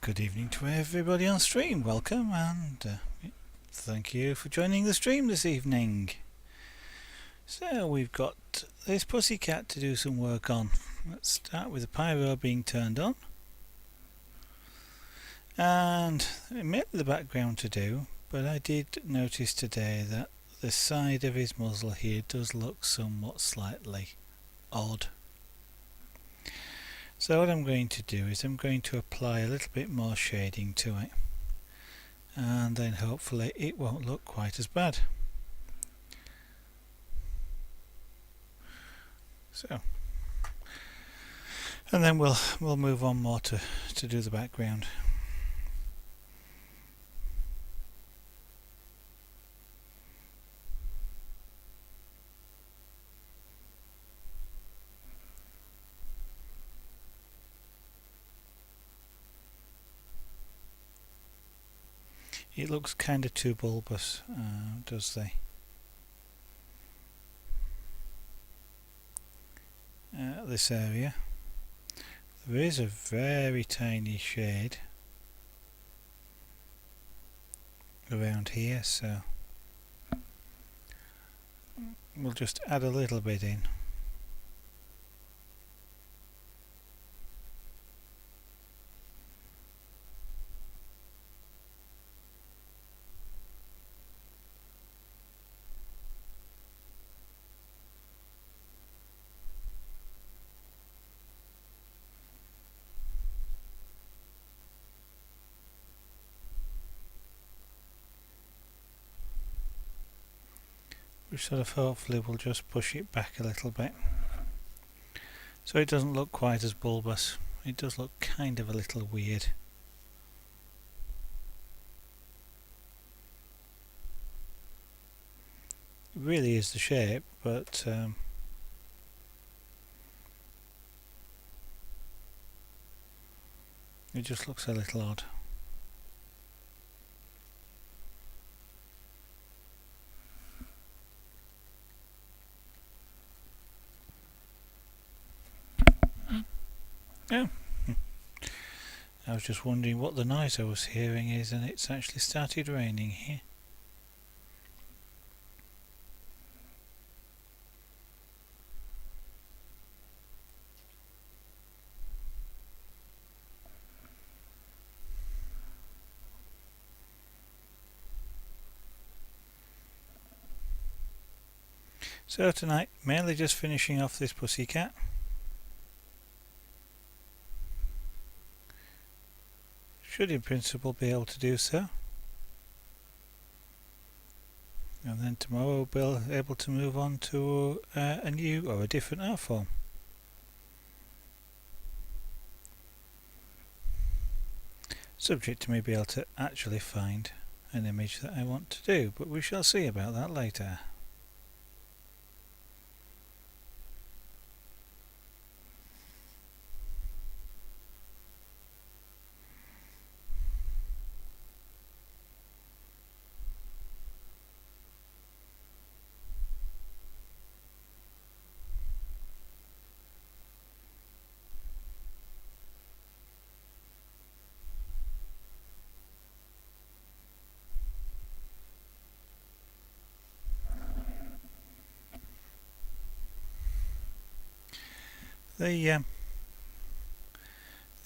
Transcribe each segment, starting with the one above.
Good evening to everybody on stream. Welcome and thank you for joining the stream this evening. So we've got this pussycat to do some work on. Let's start with the pyro being turned on. And it may be the background to do, but I did notice today that the side of his muzzle here does look somewhat slightly odd. So what I'm going to do is I'm going to apply a little bit more shading to it, and then hopefully it won't look quite as bad. So, and then we'll move on more to do the background. It looks kind of too bulbous, does this area. There is a very tiny shade around here, so we'll just add a little bit in. Which sort of hopefully will just push it back a little bit, so it doesn't look quite as bulbous. It does look kind of a little weird. It really is the shape, but it just looks a little odd. Yeah. I was just wondering what the noise I was hearing is, and it's actually started raining here. So tonight, mainly just finishing off this pussycat. Should in principle be able to do so. And then tomorrow we'll be able to move on to a new or a different art form. Subject to me being able to actually find an image that I want to do, but we shall see about that later.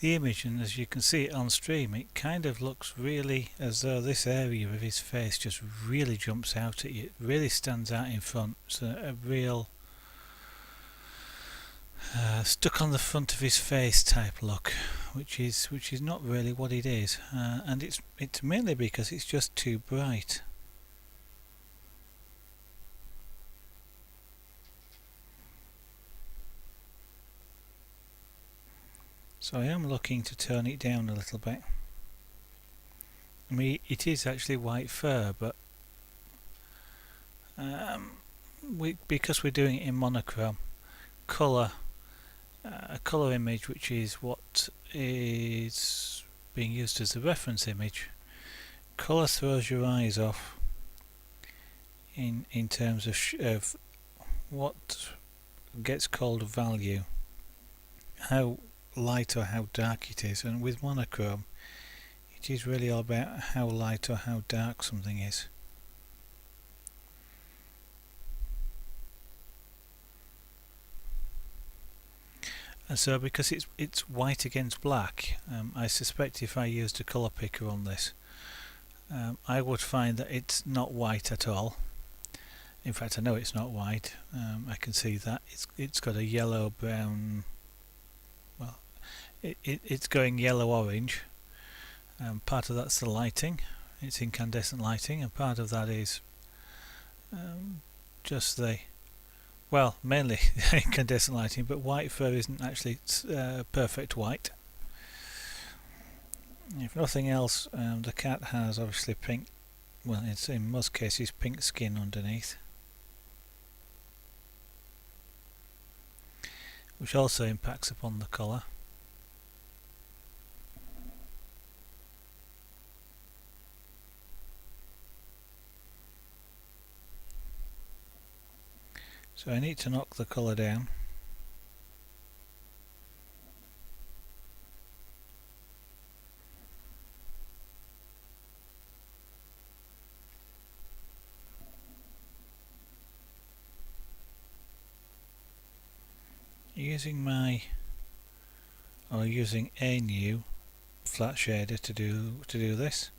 The image, and as you can see it on stream, it kind of looks really as though this area of his face just really jumps out at you. It really stands out in front. It's a real stuck on the front of his face type look, which is not really what it is, and it's mainly because it's just too bright. So I am looking to turn it down a little bit. I mean, it is actually white fur, but because we're doing it in monochrome, colour, a colour image, which is what is being used as the reference image, colour throws your eyes off in terms of what gets called value, how light or how dark it is, and with monochrome it is really all about how light or how dark something is. And so because it's white against black, I suspect if I used a colour picker on this, I would find that it's not white at all. In fact, I know it's not white. I can see that it's got a yellow brown. Well, it's going yellow orange. Part of that's the lighting. It's incandescent lighting, and part of that is just the, well, mainly incandescent lighting. But white fur isn't actually perfect white. If nothing else, the cat has obviously pink. Well, it's in most cases pink skin underneath, which also impacts upon the colour. So I need to knock the colour down. Using a new flat shader to do this.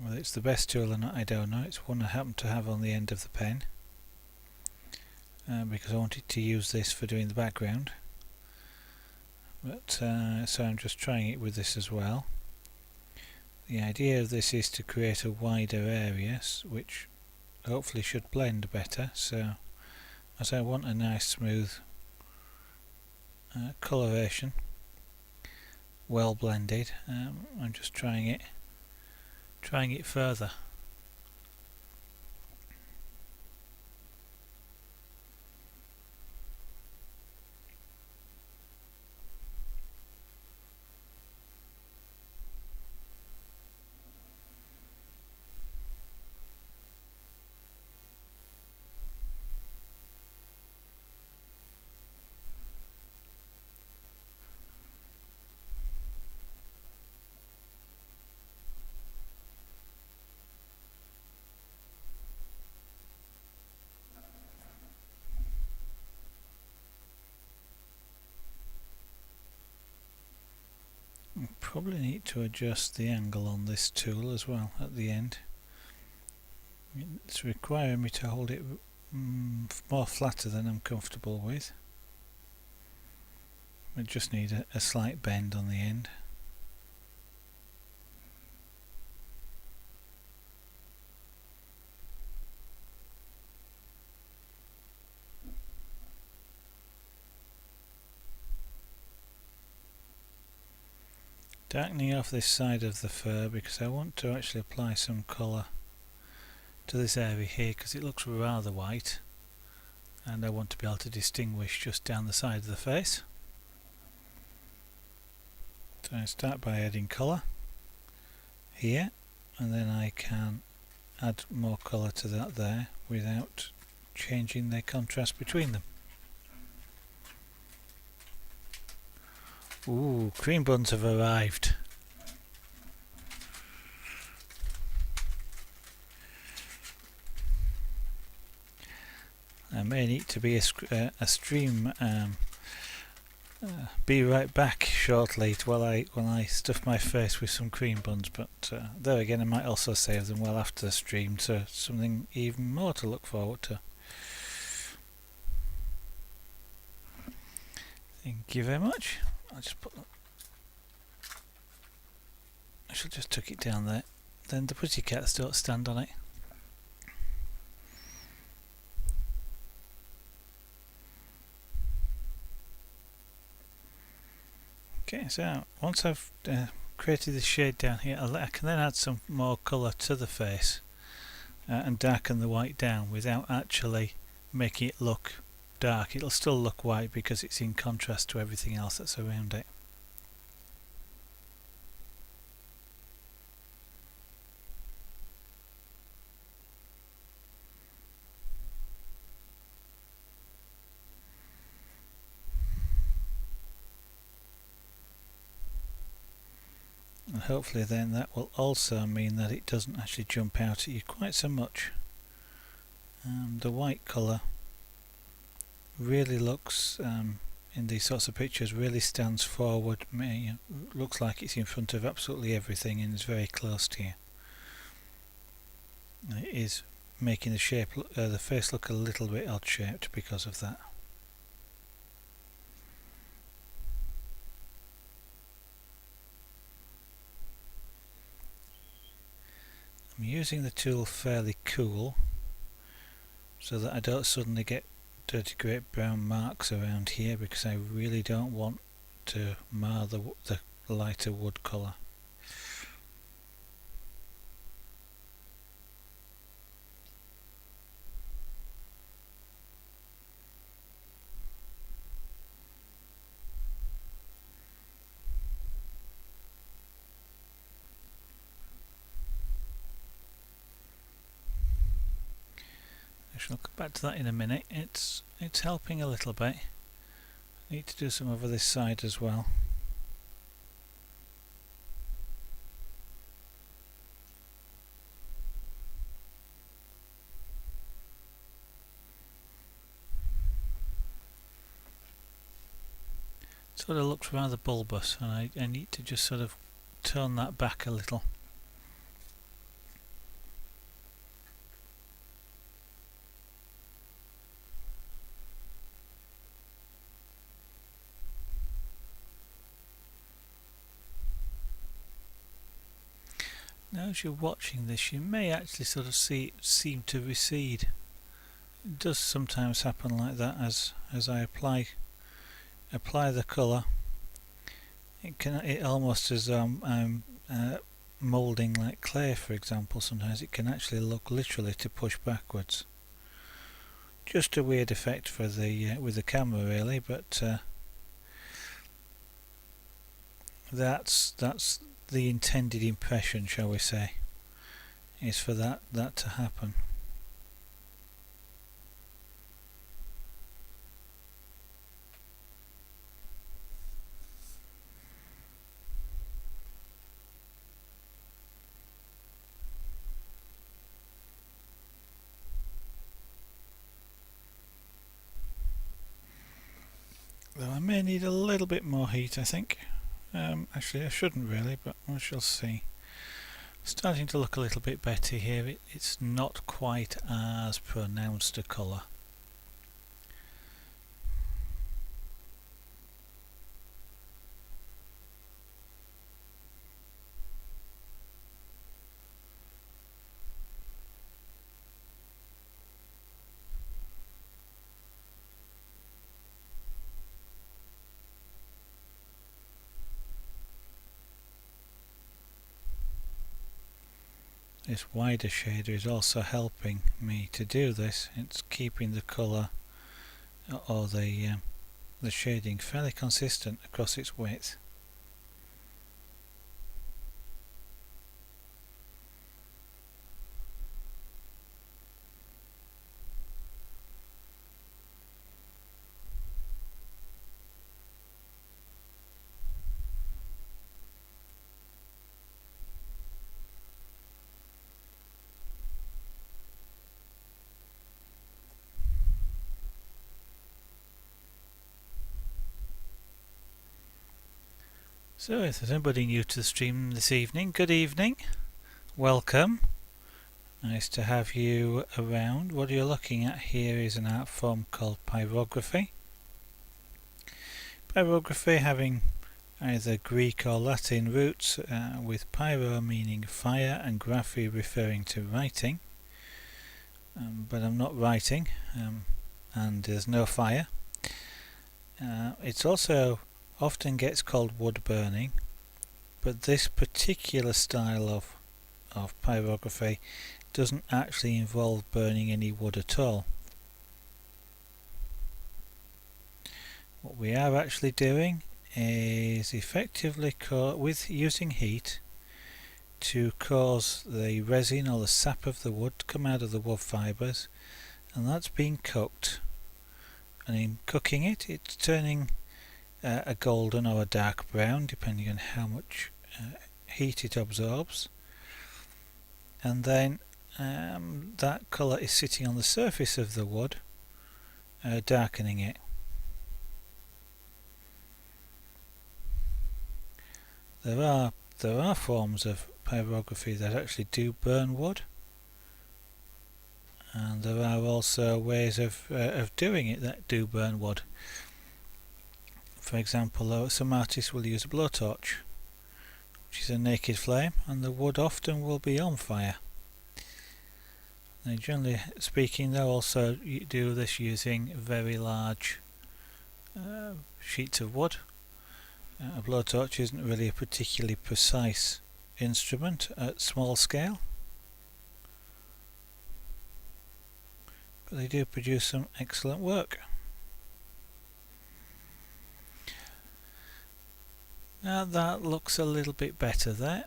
Whether it's the best tool or not, I don't know. It's one I happen to have on the end of the pen, because I wanted to use this for doing the background. But so I'm just trying it with this as well. The idea of this is to create a wider area, which hopefully should blend better. So as I want a nice smooth coloration, well blended, I'm just trying it further. Probably need to adjust the angle on this tool as well at the end. It's requiring me to hold it more flatter than I'm comfortable with. I just need a slight bend on the end. Darkening off this side of the fur because I want to actually apply some colour to this area here because it looks rather white, and I want to be able to distinguish just down the side of the face. So I start by adding colour here, and then I can add more colour to that there without changing the contrast between them. Ooh, cream buns have arrived. I may need to be a stream. Be right back shortly while I stuff my face with some cream buns, but there again I might also save them well after the stream, so something even more to look forward to. Thank you very much. I'll just put that. I shall just tuck it down there. Then the pretty cats don't stand on it. Okay, so once I've created this shade down here, I can then add some more colour to the face and darken the white down without actually making it look dark. It'll still look white because it's in contrast to everything else that's around it. and hopefully then that will also mean that it doesn't actually jump out at you quite so much. The white colour really looks, in these sorts of pictures, really stands forward, looks like it's in front of absolutely everything and is very close to you. And it is making the shape, the face look a little bit odd shaped because of that. I'm using the tool fairly cool so that I don't suddenly get dirty great brown marks around here, because I really don't want to mar the lighter wood colour. I shall come back to that in a minute. It's helping a little bit. I need to do some over this side as well. Sort of looks rather bulbous, and I need to just sort of tone that back a little. Now as you're watching this, you may actually sort of seem to recede. It does sometimes happen like that as I apply the colour. It almost as I'm moulding like clay, for example. Sometimes it can actually look literally to push backwards. Just a weird effect for the with the camera really, but that's the intended impression, shall we say, is for that to happen. Though I may need a little bit more heat, I think. Actually I shouldn't really, but we shall see. Starting to look a little bit better here. It's not quite as pronounced a colour. This wider shader is also helping me to do this. It's keeping the colour or the shading fairly consistent across its width. So if there's anybody new to the stream this evening, good evening, welcome, nice to have you around. What you're looking at here is an art form called pyrography. Pyrography having either Greek or Latin roots, with pyro meaning fire and graphy referring to writing, but I'm not writing, and there's no fire. It's also often gets called wood burning, but this particular style of pyrography doesn't actually involve burning any wood at all. What we are actually doing is effectively with using heat to cause the resin or the sap of the wood to come out of the wood fibres, and that's being cooked, and in cooking it's turning a golden or a dark brown, depending on how much heat it absorbs, and then that colour is sitting on the surface of the wood, darkening it. There are forms of pyrography that actually do burn wood, and there are also ways of doing it that do burn wood. For example, some artists will use a blowtorch, which is a naked flame, and the wood often will be on fire. Now, generally speaking, they'll also do this using very large sheets of wood. A blowtorch isn't really a particularly precise instrument at small scale, but they do produce some excellent work. Now that looks a little bit better there.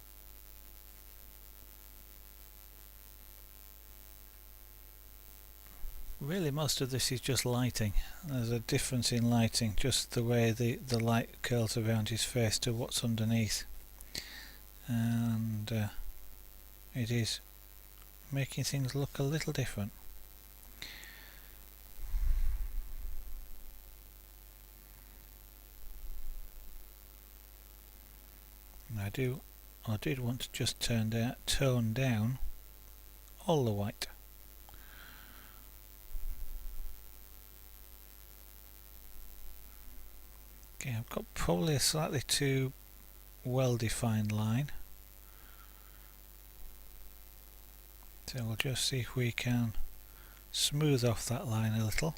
Really, most of this is just lighting. There's a difference in lighting, just the way the light curls around his face to what's underneath, and it is making things look a little different. I did want to just tone down all the white. Okay, I've got probably a slightly too well-defined line, so we'll just see if we can smooth off that line a little,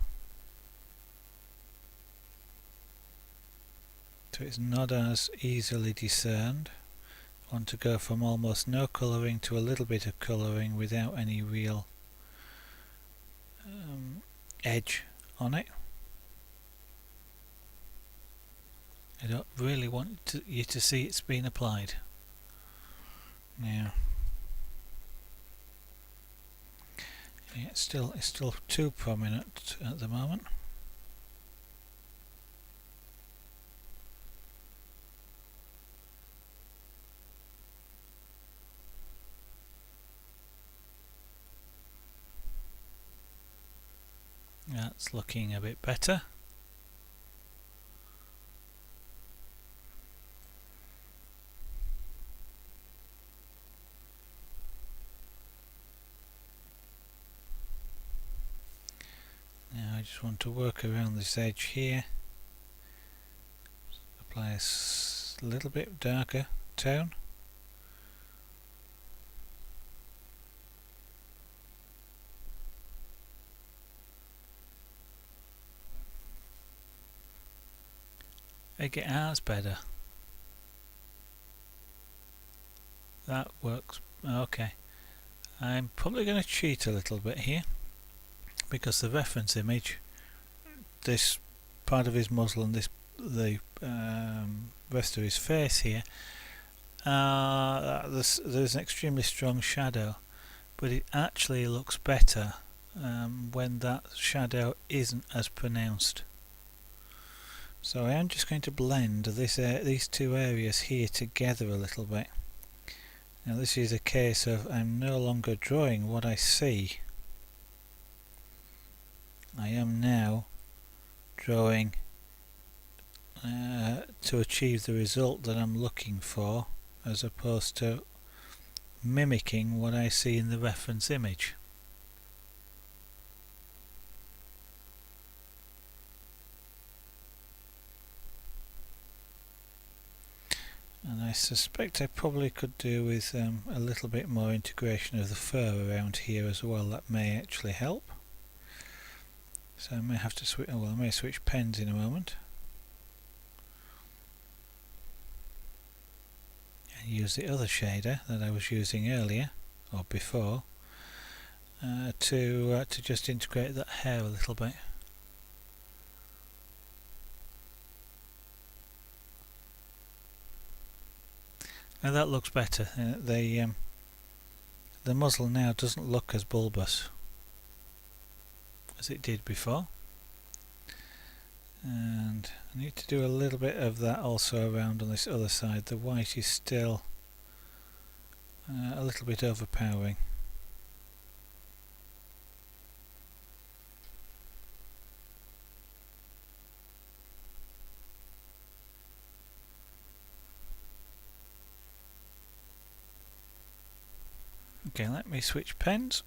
so it's not as easily discerned. I want to go from almost no colouring to a little bit of colouring without any real edge on it. I don't really want you to see it's been applied. Now, yeah, it's still too prominent at the moment. That's looking a bit better. Now I just want to work around this edge here. Apply a little bit darker tone. Make it ours better. That works. Okay. I'm probably going to cheat a little bit here, because the reference image, this part of his muzzle and the rest of his face here, there's an extremely strong shadow, but it actually looks better when that shadow isn't as pronounced. So I am just going to blend these two areas here together a little bit. Now this is a case of I'm no longer drawing what I see. I am now drawing to achieve the result that I'm looking for, as opposed to mimicking what I see in the reference image. And I suspect I probably could do with a little bit more integration of the fur around here as well. That may actually help. So I may have to switch. I may switch pens in a moment and use the other shader that I was using earlier or before to just integrate that hair a little bit. Now that looks better. The muzzle now doesn't look as bulbous as it did before, and I need to do a little bit of that also around on this other side. The white is still a little bit overpowering. Okay, let me switch pens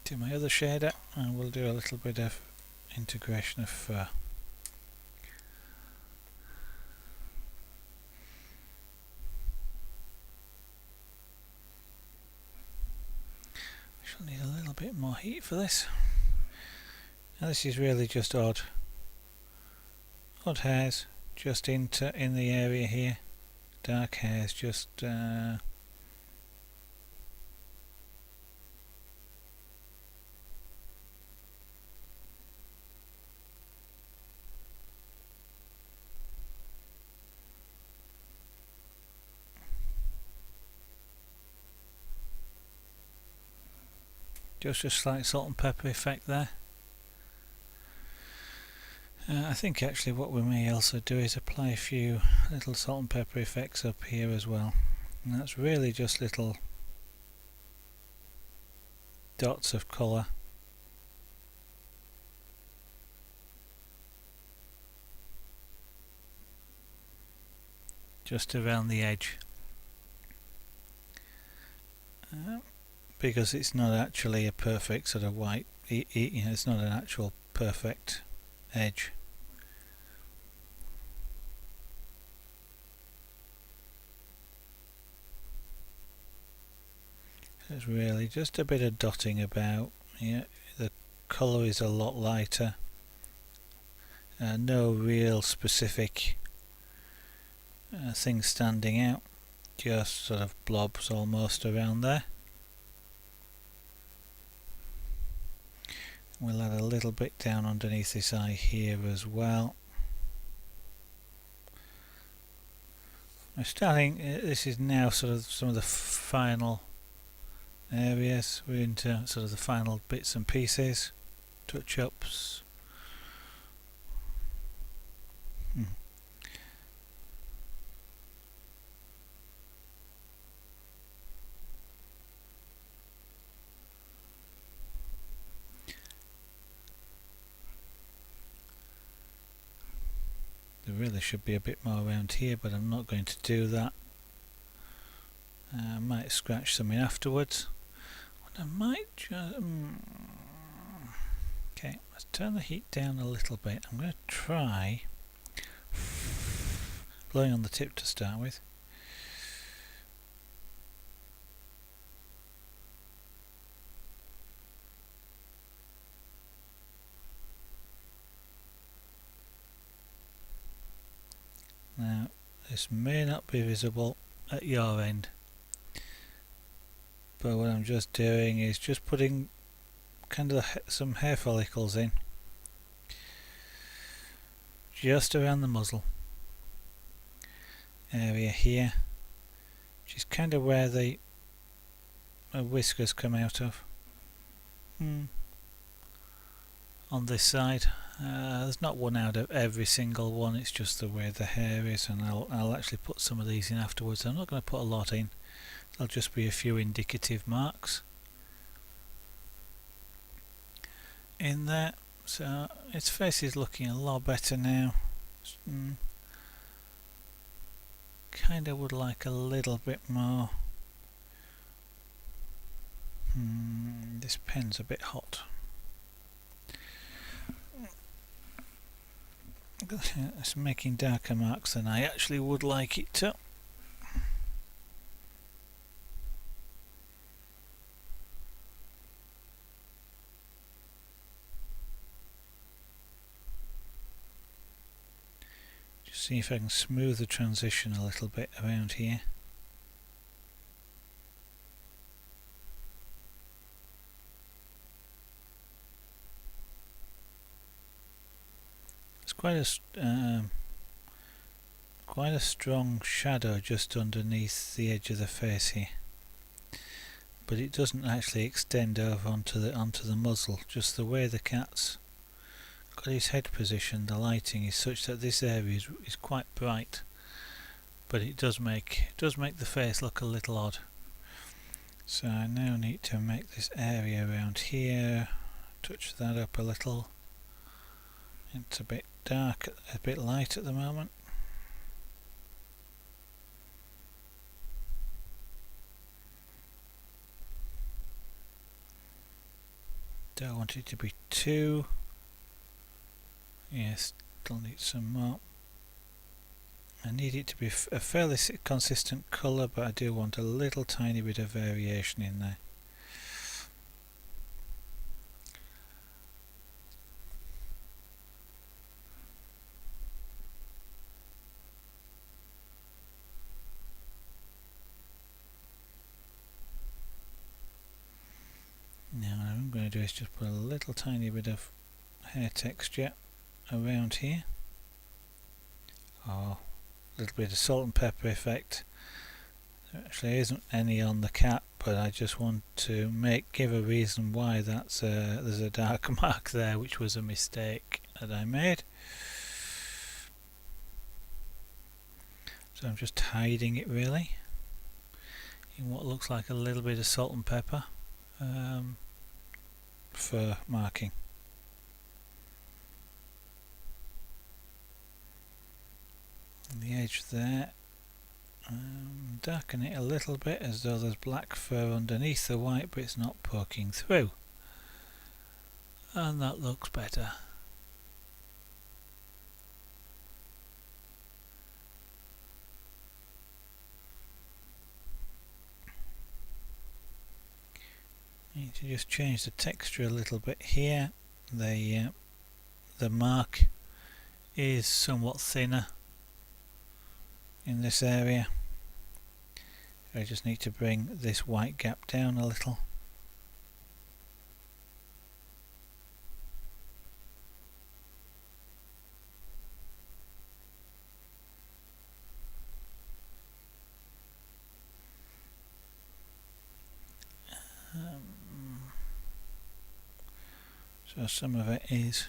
to my other shader and we'll do a little bit of integration of fur. Shall need a little bit more heat for this. Now this is really just odd hairs just in the area here. Dark hairs just just a slight salt and pepper effect there. I think actually what we may also do is apply a few little salt and pepper effects up here as well. And that's really just little dots of colour. Just around the edge. Because it's not actually a perfect sort of white, it's not an actual perfect edge. It's really just a bit of dotting about. Yeah, the colour is a lot lighter. No real specific thing standing out, just sort of blobs almost around there. We'll add a little bit down underneath this eye here as well. We're starting, this is now sort of some of the final areas. We're into sort of the final bits and pieces, touch-ups. There really should be a bit more around here, but I'm not going to do that. I might scratch something afterwards. What I might just... Okay, let's turn the heat down a little bit. I'm going to try blowing on the tip to start with. Now, this may not be visible at your end, but what I'm just doing is just putting kind of some hair follicles in, just around the muzzle area here, which is kind of where the whiskers come out of. On this side. There's not one out of every single one, it's just the way the hair is, and I'll actually put some of these in afterwards. I'm not going to put a lot in, there'll just be a few indicative marks in there. So its face is looking a lot better now. Kind of would like a little bit more. This pen's a bit hot. It's making darker marks than I actually would like it to. Just see if I can smooth the transition a little bit around here. Quite a strong shadow just underneath the edge of the face here, but it doesn't actually extend over onto the muzzle. Just the way the cat's got his head positioned, the lighting is such that this area is quite bright, but it does make the face look a little odd. So I now need to make this area around here, touch that up a little. It's a bit dark, a bit light at the moment. Don't want it to be too. Yes, still need some more. I need it to be a fairly consistent colour, but I do want a little tiny bit of variation in there. Now what I'm going to do is just put a little tiny bit of hair texture around here. Oh, a little bit of salt and pepper effect. There actually isn't any on the cap, but I just want to give a reason why there's a dark mark there, which was a mistake that I made. So I'm just hiding it really in what looks like a little bit of salt and pepper for marking. On the edge there, darken it a little bit as though there's black fur underneath the white, but it's not poking through, and that looks better. Need to just change the texture a little bit here. The mark is somewhat thinner in this area. I just need to bring this white gap down a little. So some of it is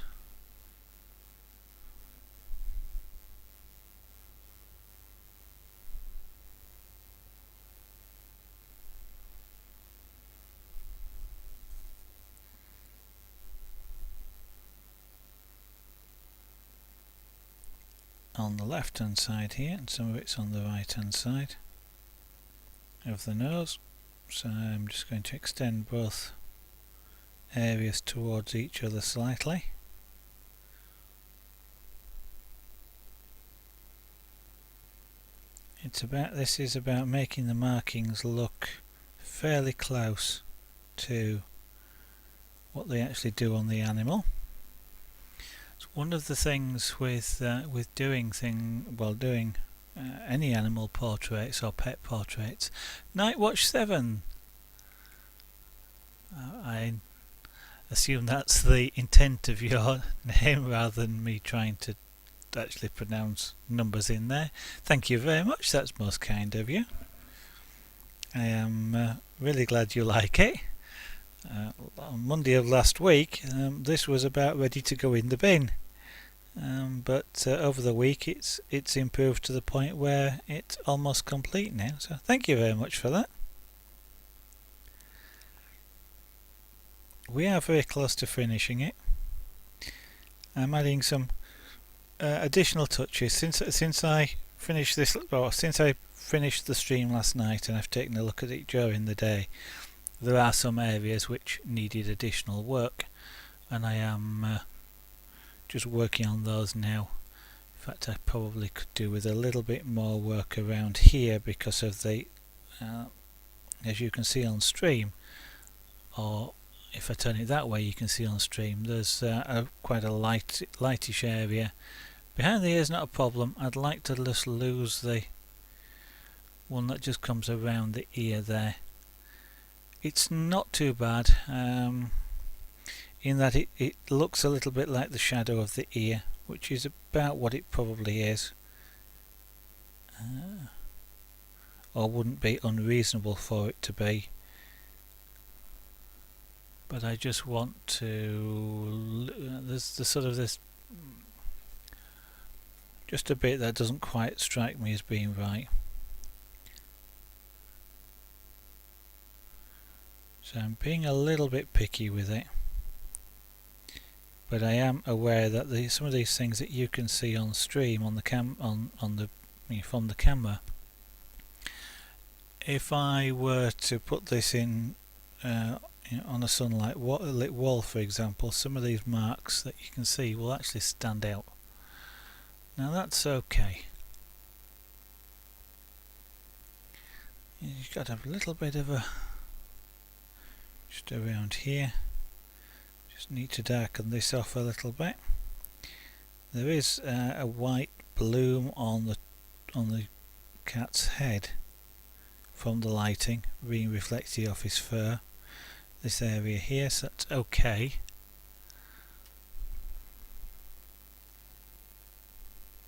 on the left hand side here, and some of it's on the right hand side of the nose. So I'm just going to extend both areas towards each other slightly. This is about making the markings look fairly close to what they actually do on the animal. So one of the things with doing any animal portraits or pet portraits. Nightwatch 7. I assume that's the intent of your name rather than me trying to actually pronounce numbers in there. Thank you very much, that's most kind of you. I am really glad you like it. On Monday of last week this was about ready to go in the bin, but over the week it's improved to the point where it's almost complete now, so thank you very much for that. We are very close to finishing it. I'm adding some additional touches since I finished this. Well, since I finished the stream last night and I've taken a look at it during the day, there are some areas which needed additional work, and I am just working on those now. In fact, I probably could do with a little bit more work around here because of the, as you can see on stream, or if I turn it that way you can see on stream, there's quite a lightish area. Behind the ear is not a problem. I'd like to just lose the one that just comes around the ear there. It's not too bad in that it looks a little bit like the shadow of the ear, which is about what it probably is, or wouldn't be unreasonable for it to be. But I just want to, there's the sort of this, just a bit that doesn't quite strike me as being right. So I'm being a little bit picky with it, but I am aware that some of these things that you can see on stream on the from the camera, if I were to put this in on a sunlight lit wall, for example, some of these marks that you can see will actually stand out. Now that's okay. You've got to have a little bit of a just around here. Just need to darken this off a little bit. There is a white bloom on the cat's head from the lighting being reflected off his fur. This area here, so that's okay.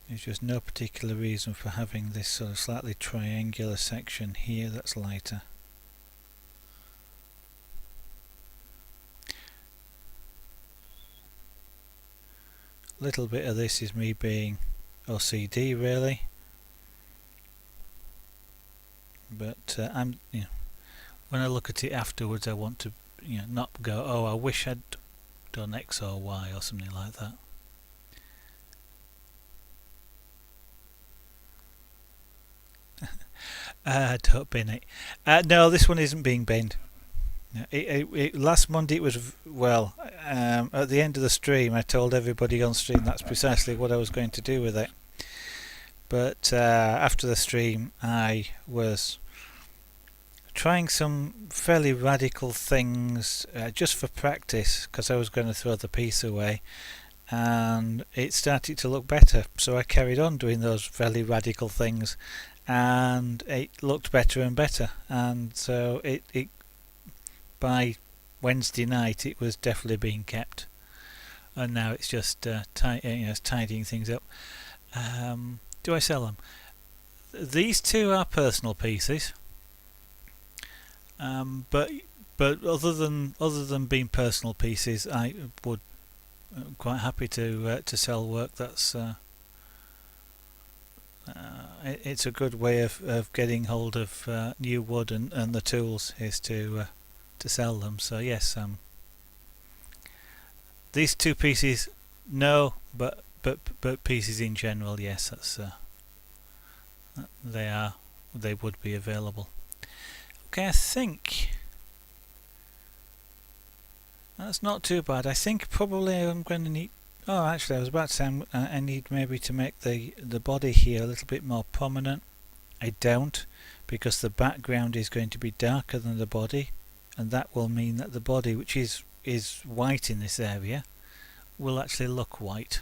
There's just no particular reason for having this sort of slightly triangular section here that's lighter. A little bit of this is me being OCD really, but I'm when I look at it afterwards, I want to not go, oh, I wish I'd done X or Y or something like that. Don't bin it. No, this one isn't being binned. Last Monday it was, well, at the end of the stream I told everybody on stream that's precisely what I was going to do with it. But after the stream I was trying some fairly radical things just for practice, because I was going to throw the piece away, and it started to look better, so I carried on doing those fairly radical things, and it looked better and better, and so it by Wednesday night it was definitely being kept, and now it's just tidying things up. Do I sell them? These two are personal pieces, but other than being personal pieces, I would quite happy to sell work that's it's a good way of getting hold of new wood, and the tools is to sell them. So yes, these two pieces, no, but pieces in general, yes, that's they would be available. Okay, I think that's not too bad. I think probably I'm going to need, oh actually I was about to say I need maybe to make the body here a little bit more prominent. I don't, because the background is going to be darker than the body, and that will mean that the body, which is white in this area, will actually look white.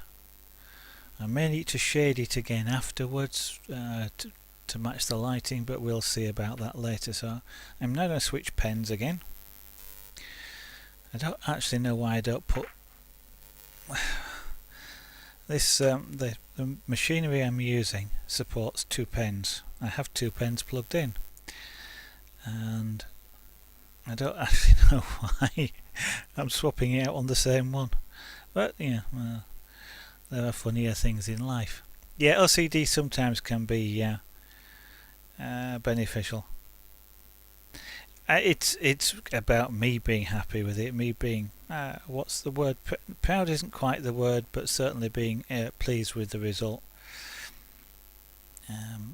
I may need to shade it again afterwards to match the lighting, but we'll see about that later. So I'm now going to switch pens again. I don't actually know why I don't put this. The machinery I'm using supports two pens. I have two pens plugged in, and I don't actually know why I'm swapping it out on the same one. But there are funnier things in life. Yeah, OCD sometimes can be beneficial. It's about me being happy with it, me being what's the word? Proud isn't quite the word, but certainly being pleased with the result.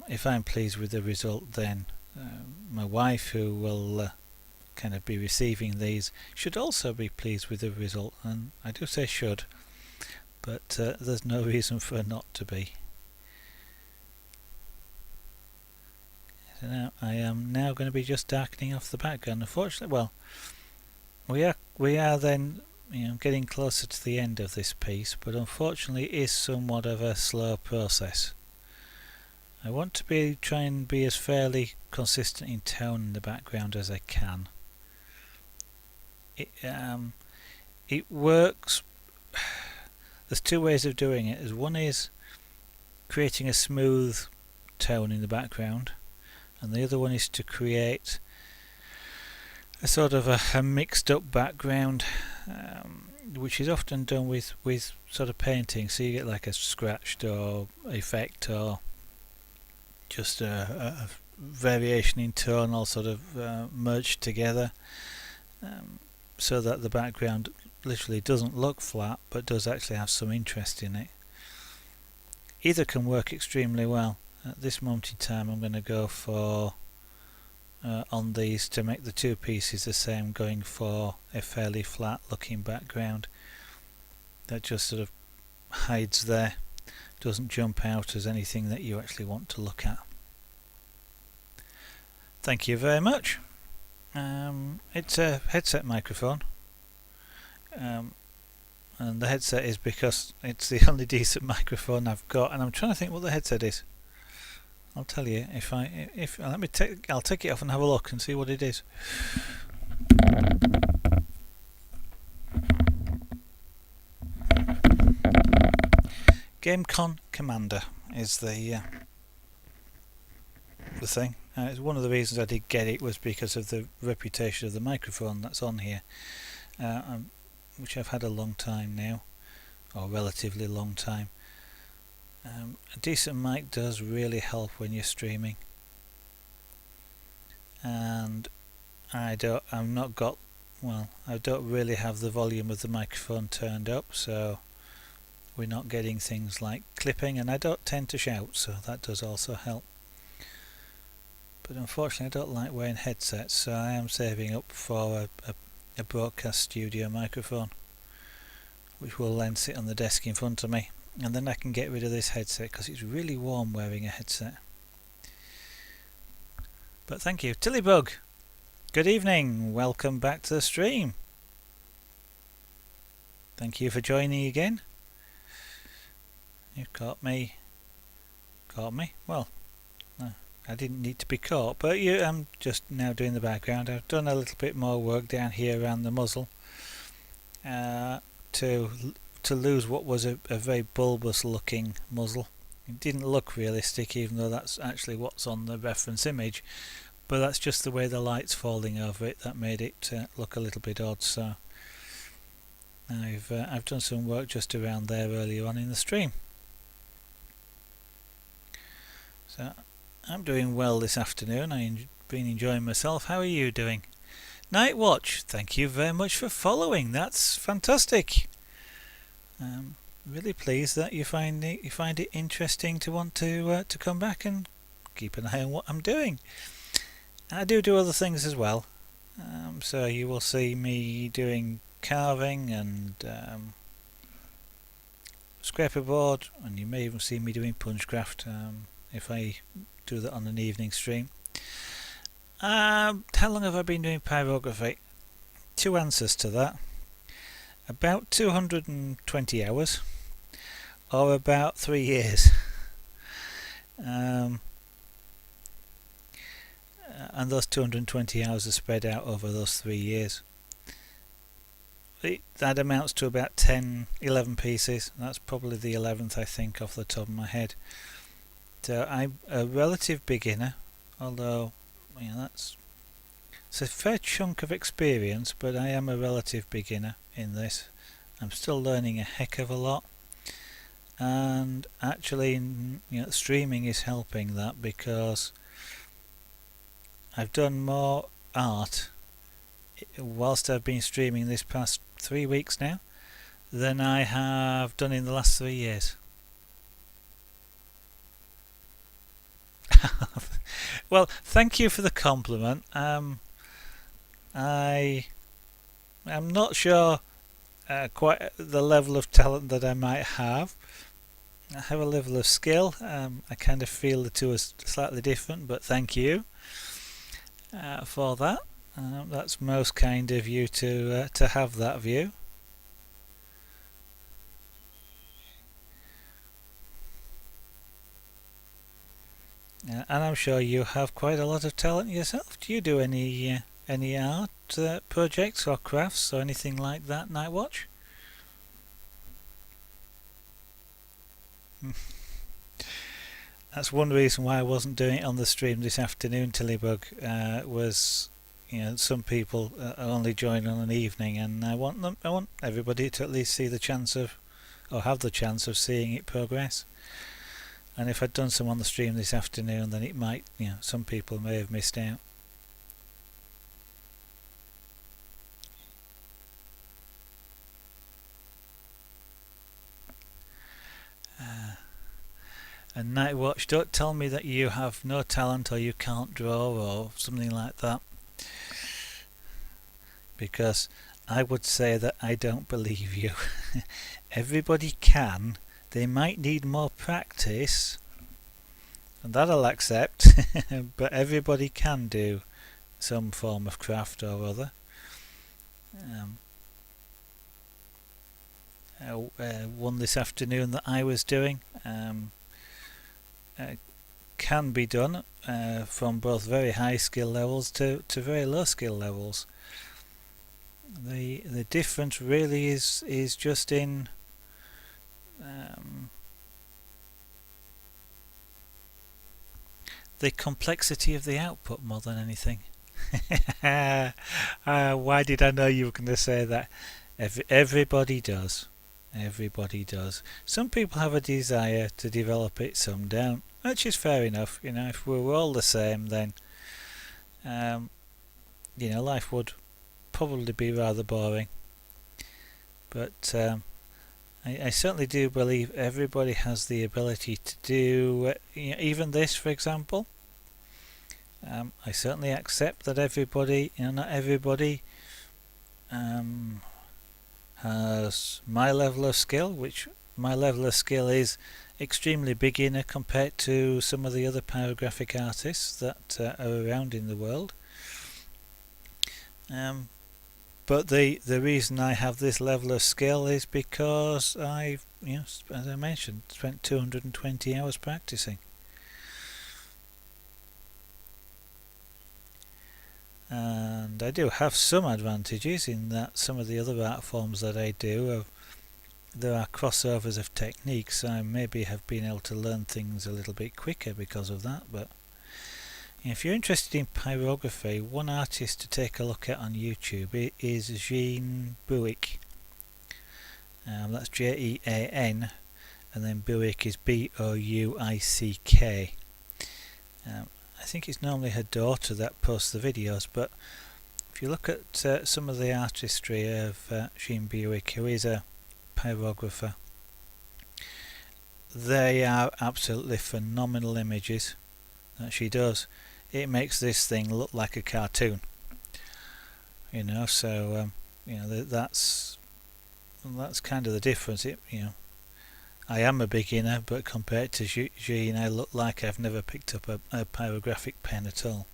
If I'm pleased with the result, then my wife, who will kind of be receiving these, should also be pleased with the result, and I do say should, but there's no reason for her not to be. So now I am now going to be just darkening off the background. Unfortunately, well, we are then getting closer to the end of this piece, but unfortunately it is somewhat of a slow process. I want to try and be as fairly consistent in tone in the background as I can. It works. There's two ways of doing it. One is creating a smooth tone in the background, and the other one is to create a sort of a mixed up background which is often done with sort of painting, so you get like a scratched or effect or just a variation in tone all sort of merged together, so that the background literally doesn't look flat but does actually have some interest in it. Either can work extremely well. At this moment in time I'm going to go for on these, to make the two pieces the same, going for a fairly flat looking background that just sort of hides there, doesn't jump out as anything that you actually want to look at. Thank you very much. It's a headset microphone, and the headset is because it's the only decent microphone I've got, and I'm trying to think what the headset is. I'll tell you if I'll take it off and have a look and see what it is. GameCon Commander is the thing. It's one of the reasons I did get it was because of the reputation of the microphone that's on here, which I've had a long time now, or relatively long time. A decent mic does really help when you're streaming, and I don't really have the volume of the microphone turned up, so we're not getting things like clipping, and I don't tend to shout, so that does also help. But unfortunately I don't like wearing headsets, so I am saving up for a broadcast studio microphone, which will then sit on the desk in front of me, and then I can get rid of this headset because it's really warm wearing a headset. But thank you. Tillybug, good evening, welcome back to the stream. Thank you for joining again. You've caught me. Well, no, I didn't need to be caught, but I'm just now doing the background. I've done a little bit more work down here around the muzzle to lose what was a very bulbous looking muzzle. It didn't look realistic, even though that's actually what's on the reference image, but that's just the way the light's falling over it that made it look a little bit odd. So I've done some work just around there earlier on in the stream. So I'm doing well this afternoon. I've been enjoying myself. How are you doing? Night Watch, thank you very much for following. That's fantastic. Really pleased that you find it interesting to want to come back and keep an eye on what I'm doing. I do other things as well, so you will see me doing carving and scraper board, and you may even see me doing punchcraft if I do that on an evening stream. How long have I been doing pyrography? Two answers to that. About 220 hours, or about 3 years. And those 220 hours are spread out over those 3 years. That amounts to about 11 pieces. That's probably the 11th, I think, off the top of my head. So I'm a relative beginner, although it's a fair chunk of experience, but I am a relative beginner in this. I'm still learning a heck of a lot, and actually streaming is helping that, because I've done more art whilst I've been streaming this past 3 weeks now than I have done in the last 3 years. Well, thank you for the compliment. I'm not sure quite the level of talent that I might have. I have a level of skill. I kind of feel the two are slightly different, but thank you for that. That's most kind of you to have that view. And I'm sure you have quite a lot of talent yourself. Do you do any art projects or crafts or anything like that, Nightwatch? That's one reason why I wasn't doing it on the stream this afternoon, Tillybug, was some people only join on an evening, and I want everybody to at least see the chance of, or have the chance of seeing it progress. And if I'd done some on the stream this afternoon, then it might, some people may have missed out. And Nightwatch, don't tell me that you have no talent or you can't draw or something like that, because I would say that I don't believe you. Everybody can. They might need more practice, and that I'll accept, but everybody can do some form of craft or other. One this afternoon that I was doing can be done from both very high skill levels to very low skill levels. The difference really is just in the complexity of the output more than anything. Why did I know you were going to say that? Everybody does. Everybody does. Some people have a desire to develop it, some don't, which is fair enough. If we were all the same, then life would probably be rather boring. But I certainly do believe everybody has the ability to do even this, for example. I certainly accept that everybody, not everybody has my level of skill, which my level of skill is extremely beginner compared to some of the other pyrographic artists that are around in the world. But the reason I have this level of skill is because I've, as I mentioned, spent 220 hours practicing. And I do have some advantages in that some of the other art forms that I do, there are crossovers of techniques, so I maybe have been able to learn things a little bit quicker because of that. But if you're interested in pyrography, one artist to take a look at on YouTube is Jean Buick. That's Jean, and then Buick is Bouick. I think it's normally her daughter that posts the videos, but if you look at some of the artistry of Jean Buick, who is a pyrographer, they are absolutely phenomenal images that she does. It makes this thing look like a cartoon, so that's kind of the difference. I am a beginner, but compared to Jean, I look like I've never picked up a pyrographic pen at all.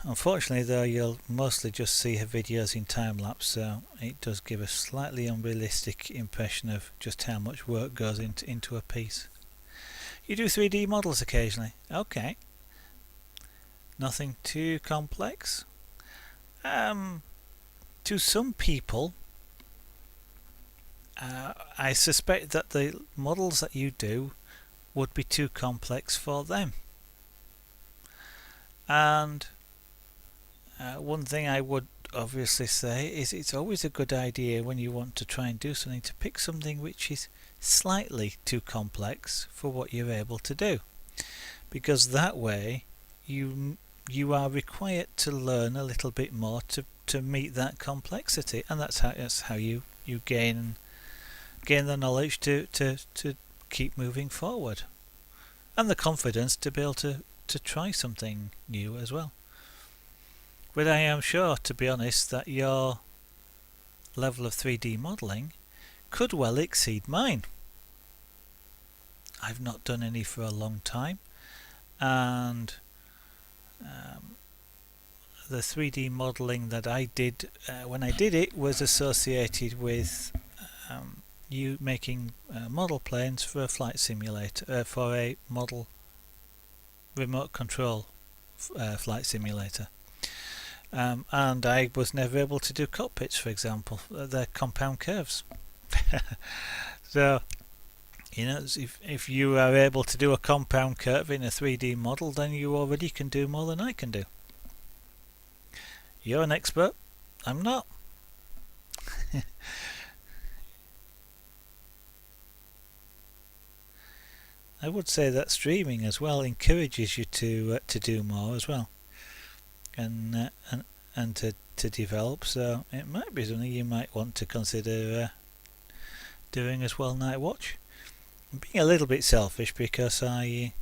Unfortunately though, you'll mostly just see her videos in time-lapse, so it does give a slightly unrealistic impression of just how much work goes into a piece. You do 3D models occasionally? Okay. Nothing too complex? To some people, I suspect that the models that you do would be too complex for them. And one thing I would obviously say is it's always a good idea when you want to try and do something to pick something which is slightly too complex for what you're able to do, because that way you are required to learn a little bit more to meet that complexity, and that's how you gain the knowledge to keep moving forward, and the confidence to be able to try something new as well. But I am sure, to be honest, that your level of 3D modelling could well exceed mine. I've not done any for a long time, and the 3D modelling that I did when I did it was associated with you making model planes for a flight simulator, for a model remote control flight simulator. And I was never able to do cockpits, for example. They're compound curves. So You know, if you are able to do a compound curve in a 3D model, then you already can do more than I can do. You're an expert, I'm not. I would say that streaming as well encourages you to do more as well, and to develop. So it might be something you might want to consider doing as well. Night watch. I'm being a little bit selfish because I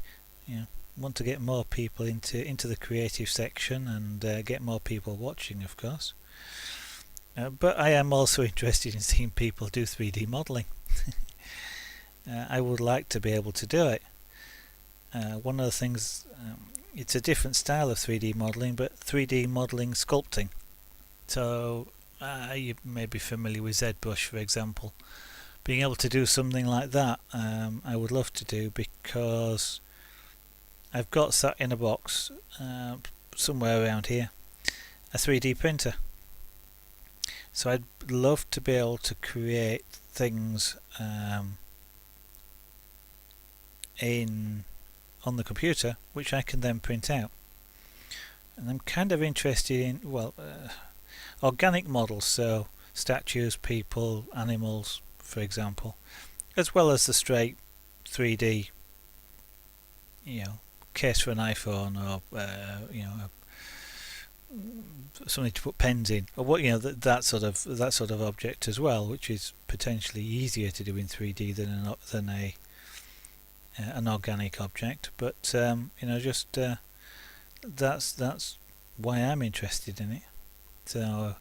want to get more people into the creative section and get more people watching, of course. But I am also interested in seeing people do 3D modelling. I would like to be able to do it. One of the things, it's a different style of 3D modelling, but 3D modelling sculpting. So you may be familiar with ZBrush, for example. Being able to do something like that, I would love to do, because I've got sat in a box somewhere around here a 3D printer. So I'd love to be able to create things on the computer which I can then print out. And I'm kind of interested in, organic models, so statues, people, animals, for example, as well as the straight 3D, case for an iPhone, or something to put pens in, or what, that sort of object as well, which is potentially easier to do in 3D than an organic object. But that's why I'm interested in it. So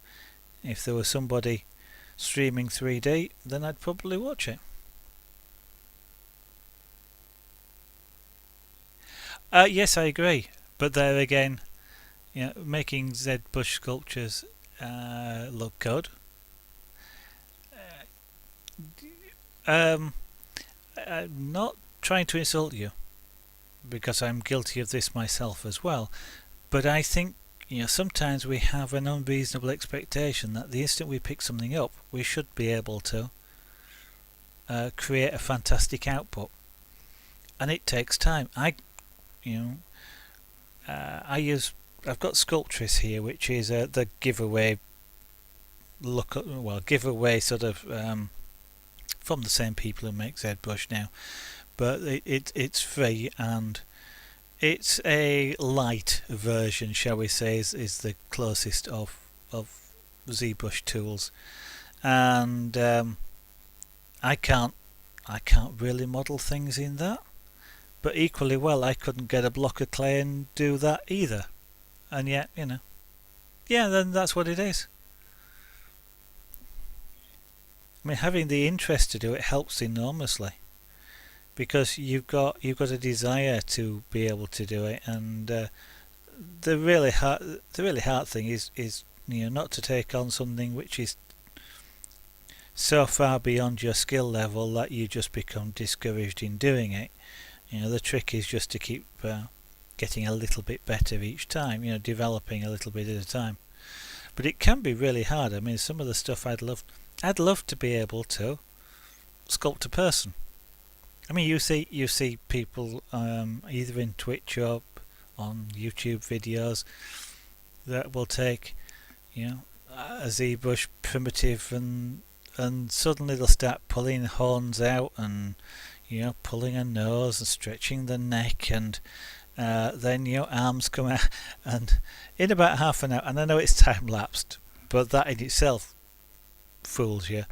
if there was somebody streaming 3D, then I'd probably watch it. Yes, I agree. But there again, making ZBrush sculptures look good. I'm not trying to insult you, because I'm guilty of this myself as well. But I think sometimes we have an unreasonable expectation that the instant we pick something up, we should be able to create a fantastic output, and it takes time. I've got Sculptris here, which is the giveaway sort of from the same people who make ZBrush now, but it's free, and it's a light version, shall we say, is the closest of ZBrush tools, and I can't really model things in that, but equally well I couldn't get a block of clay and do that either, and yet then that's what it is. I mean, having the interest to do it helps enormously, because you've got a desire to be able to do it, and the really hard thing is not to take on something which is so far beyond your skill level that you just become discouraged in doing it. The trick is just to keep getting a little bit better each time, developing a little bit at a time. But it can be really hard. I mean, some of the stuff I'd love to be able to sculpt a person. I mean, you see people either in Twitch or on YouTube videos that will take a ZBrush primitive and suddenly they'll start pulling horns out and pulling a nose and stretching the neck, and then arms come out, and in about half an hour, and I know it's time lapsed, but that in itself fools you.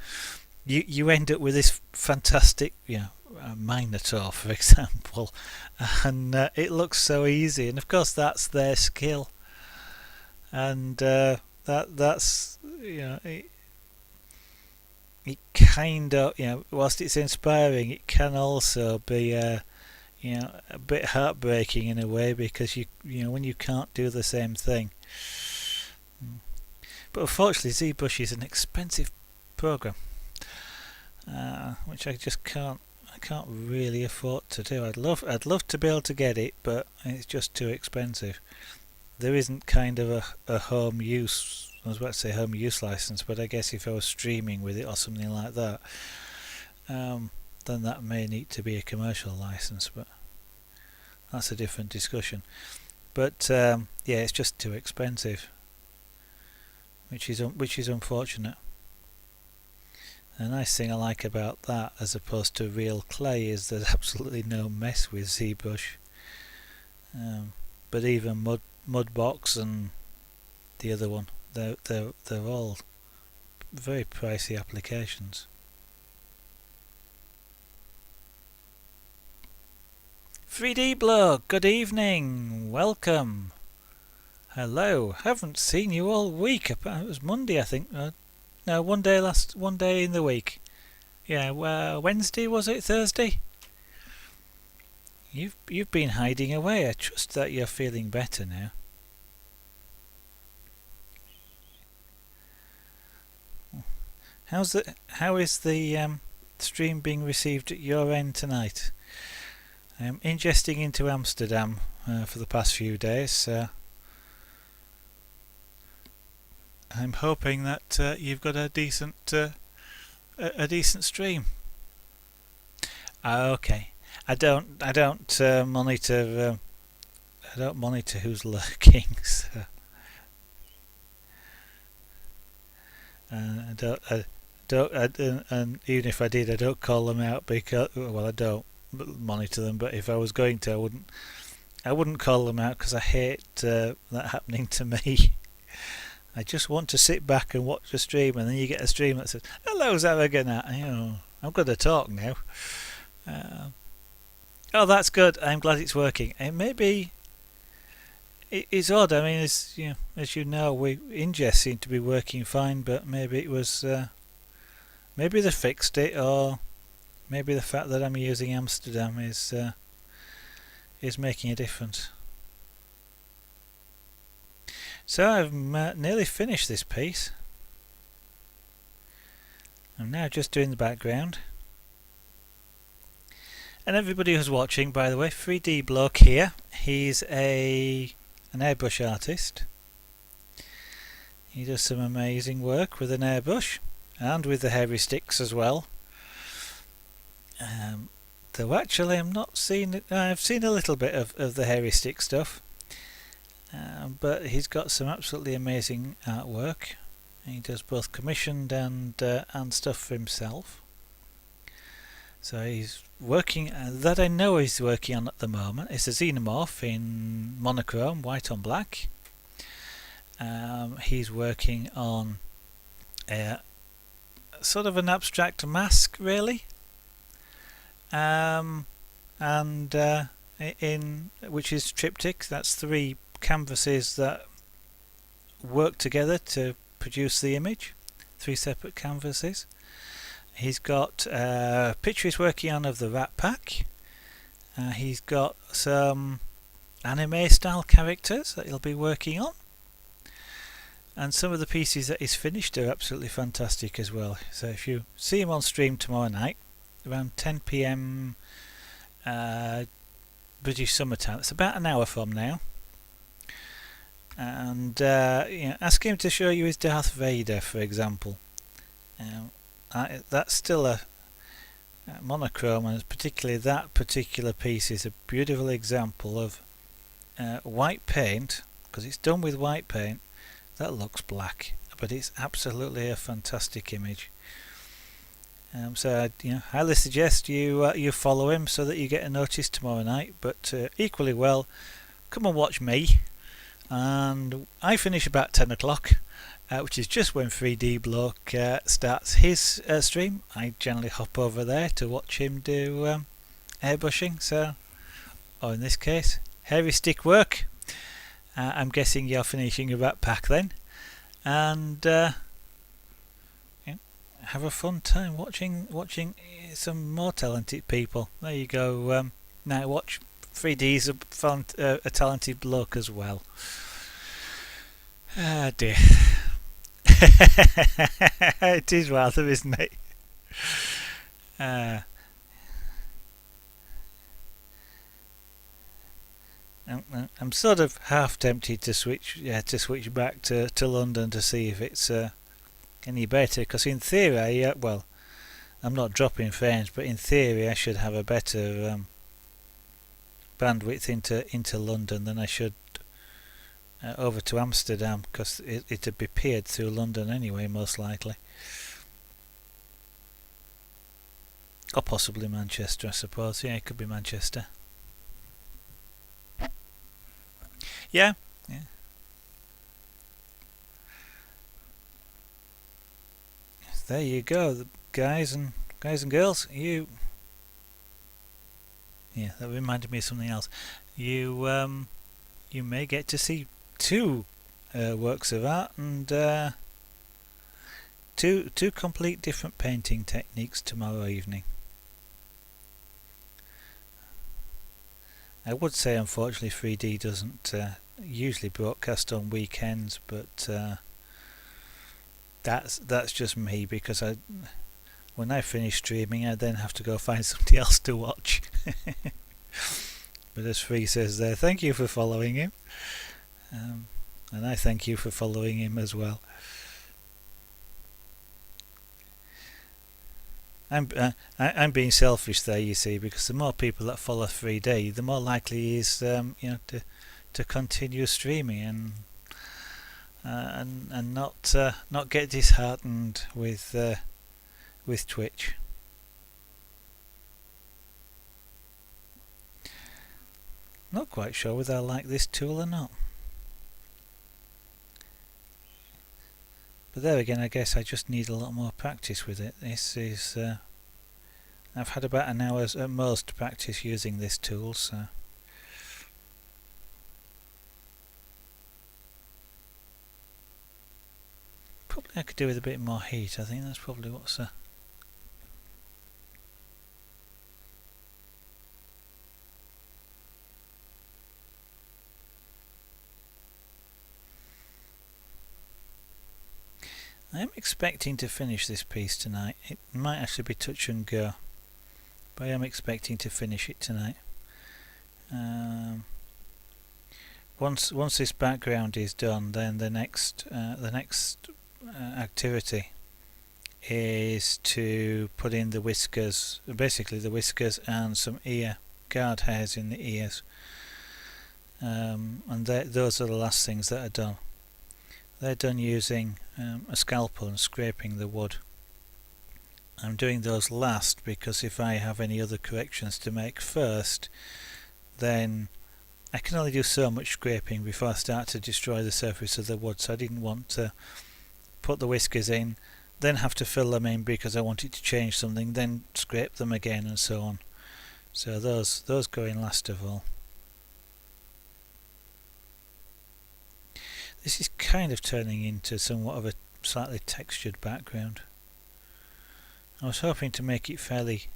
You end up with this fantastic Minotaur, for example, and it looks so easy, and of course that's their skill, and that's it kind of whilst it's inspiring, it can also be a bit heartbreaking in a way, because when you can't do the same thing. But unfortunately ZBrush is an expensive program, which I just can't really afford to do. I'd love to be able to get it, but it's just too expensive. There isn't kind of a home use, I was about to say home use license, but I guess if I was streaming with it or something like that, then that may need to be a commercial license, but that's a different discussion. But yeah, it's just too expensive, which is unfortunate. The nice thing I like about that, as opposed to real clay, is there's absolutely no mess with ZBrush. But even Mudbox and the other one, they're all very pricey applications. "3D Blog, good evening, welcome. Hello, haven't seen you all week. It was Monday, I think. No, one day in the week. Yeah, Wednesday, was it? Thursday? You've been hiding away. I trust that you're feeling better now. How is the stream being received at your end tonight? I'm ingesting into Amsterdam for the past few days, so I'm hoping that you've got a decent stream. Okay, I don't monitor who's lurking, so and even if I did, I don't call them out because, well, I don't monitor them. But if I was going to, I wouldn't call them out because I hate that happening to me. I just want to sit back and watch the stream, and then you get a stream that says, "Hello, Zaraganat." I'm going to talk now. Oh, that's good. I'm glad it's working. And maybe it's odd. I mean, as you know, ingest seemed to be working fine, but maybe it was maybe they fixed it, or maybe the fact that I'm using Amsterdam is making a difference. So I've nearly finished this piece. I'm now just doing the background. And everybody who's watching, by the way, 3D Bloke here. He's an airbrush artist. He does some amazing work with an airbrush and with the hairy-sticks as well. Though actually I'm not seeing it. I've seen a little bit of the hairy-stick stuff. But he's got some absolutely amazing artwork. He does both commissioned and stuff for himself. So he's working, that I know he's working on at the moment. It's a xenomorph in monochrome, white on black. He's working on sort of an abstract mask, really. Which is triptych. That's 3 canvases that work together to produce the image. 3 separate canvases. He's got a picture he's working on of the Rat Pack. He's got some anime style characters that he'll be working on, and some of the pieces that he's finished are absolutely fantastic as well. So if you see him on stream tomorrow night around 10 PM British summertime, it's about an hour from now, and ask him to show you his Darth Vader, for example. That's still a monochrome, and particularly that particular piece is a beautiful example of white paint, because it's done with white paint that looks black, but it's absolutely a fantastic image. So I highly suggest you follow him so that you get a notice tomorrow night. But equally well, come and watch me, and I finish about 10 o'clock. Which is just when 3D Bloke starts his stream. I generally hop over there to watch him do airbrushing. So, or in this case, hairy stick work. I'm guessing you're finishing your Rat Pack then, and have a fun time watching some more talented people. There you go. Now watch 3D's a talented bloke as well. Ah dear. It is rather, isn't it? I'm sort of half tempted to switch back to London to see if it's any better. Because in theory, I'm not dropping frames, but in theory I should have a better bandwidth into London than I should over to Amsterdam, because it'd be peered through London anyway, most likely. Or possibly Manchester, I suppose. Yeah, it could be Manchester. Yeah. There you go, guys and girls. Yeah, that reminded me of something else. You may get to see two works of art and two complete different painting techniques tomorrow evening. I would say unfortunately 3D doesn't usually broadcast on weekends, but that's just me, because when I finish streaming I then have to go find somebody else to watch. But as Free says there, thank you for following him, and I thank you for following him as well. I'm being selfish there, you see, because the more people that follow 3D, the more likely he is, to continue streaming and not get disheartened with Twitch. Not quite sure whether I like this tool or not. But there again, I guess I just need a lot more practice with it. This is I've had about an hour at most practice using this tool, so probably I could do with a bit more heat. I think that's probably what's I am expecting to finish this piece tonight. It might actually be touch and go, but I am expecting to finish it tonight. Once this background is done, then the next activity is to put in the whiskers, basically the whiskers and some ear guard hairs in the ears, and those are the last things that are done. They're done using a scalpel and scraping the wood. I'm doing those last because if I have any other corrections to make first, then I can only do so much scraping before I start to destroy the surface of the wood, so I didn't want to put the whiskers in, then have to fill them in because I wanted to change something, then scrape them again and so on. So those go in last of all. This is kind of turning into somewhat of a slightly textured background. I was hoping to make it fairly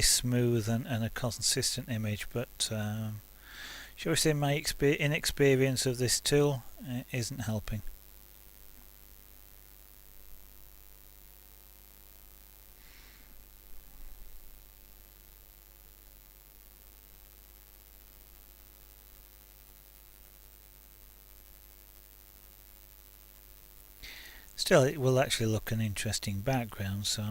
smooth and a consistent image, but shall we say my inexperience of this tool isn't helping. Still, it will actually look an interesting background, so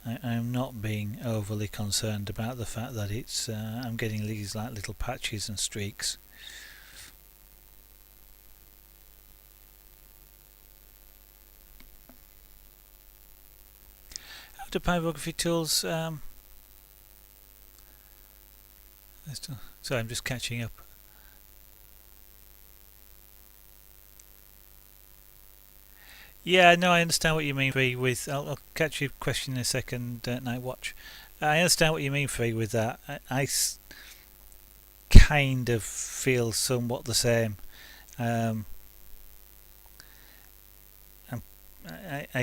I'm not being overly concerned about the fact that it's I'm getting these like little patches and streaks. How do pyrography tools sorry, I'm just catching up. Yeah, no, I understand what you mean, Free, with... I'll catch your question in a second, Night Watch. I understand what you mean, Free, with that. I kind of feel somewhat the same. I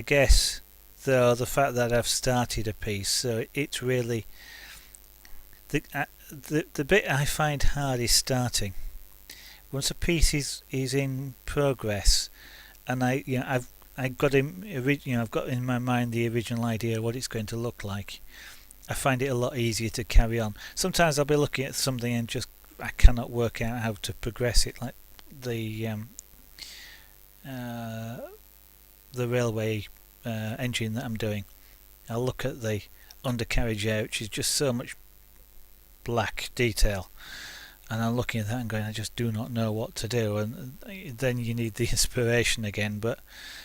guess, though, the fact that I've started a piece, so it's really... The bit I find hard is starting. Once a piece is in progress, and I've got in my mind the original idea of what it's going to look like, I find it a lot easier to carry on. Sometimes I'll be looking at something and just I cannot work out how to progress it, like the railway engine that I'm doing, I'll look at the undercarriage air, which is just so much black detail, and I'm looking at that and going, I just do not know what to do, and then you need the inspiration again. But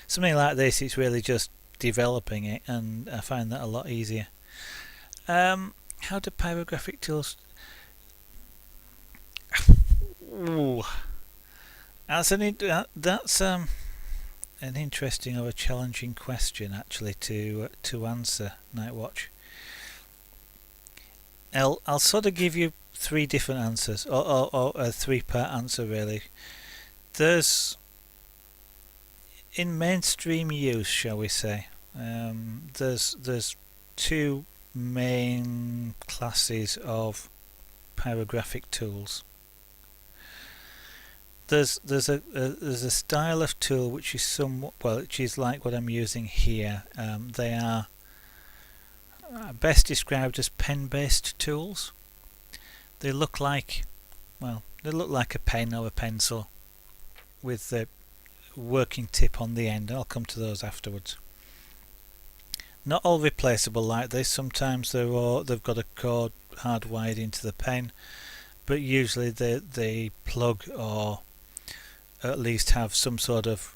something like this, it's really just developing it, and I find that a lot easier. How do pyrographic tools... Ooh. That's an interesting or a challenging question actually to answer, Nightwatch. I'll sort of give you three different answers, or a three-part answer really. There's, in mainstream use, shall we say, there's two main classes of pyrographic tools. There's a style of tool which is somewhat, well, which is like what I'm using here. They are best described as pen-based tools. They look like, well, they look like a pen or a pencil with the working tip on the end. I'll come to those afterwards. Not all replaceable like this. Sometimes they've got a cord hardwired into the pen, but usually they plug or at least have some sort of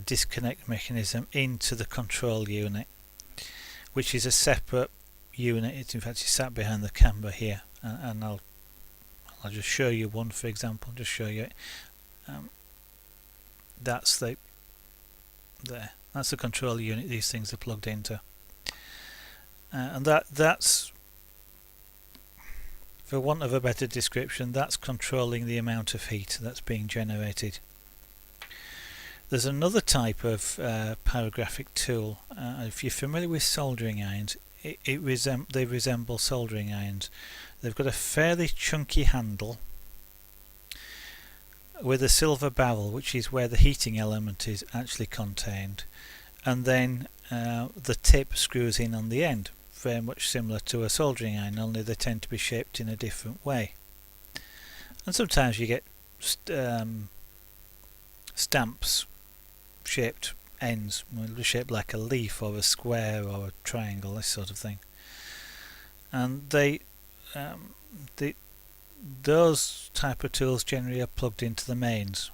disconnect mechanism into the control unit, which is a separate unit. It's in fact sat behind the camera here, and I'll just show you one, for example. Just show you it. That's the control unit these things are plugged into, and that's, for want of a better description, that's controlling the amount of heat that's being generated. There's another type of pyrographic tool. If you're familiar with soldering irons, they resemble soldering irons. They've got a fairly chunky handle with a silver barrel, which is where the heating element is actually contained, and then the tip screws in on the end, very much similar to a soldering iron, only they tend to be shaped in a different way. And sometimes you get stamps shaped ends, shaped like a leaf or a square or a triangle, this sort of thing. And those type of tools generally are plugged into the mains,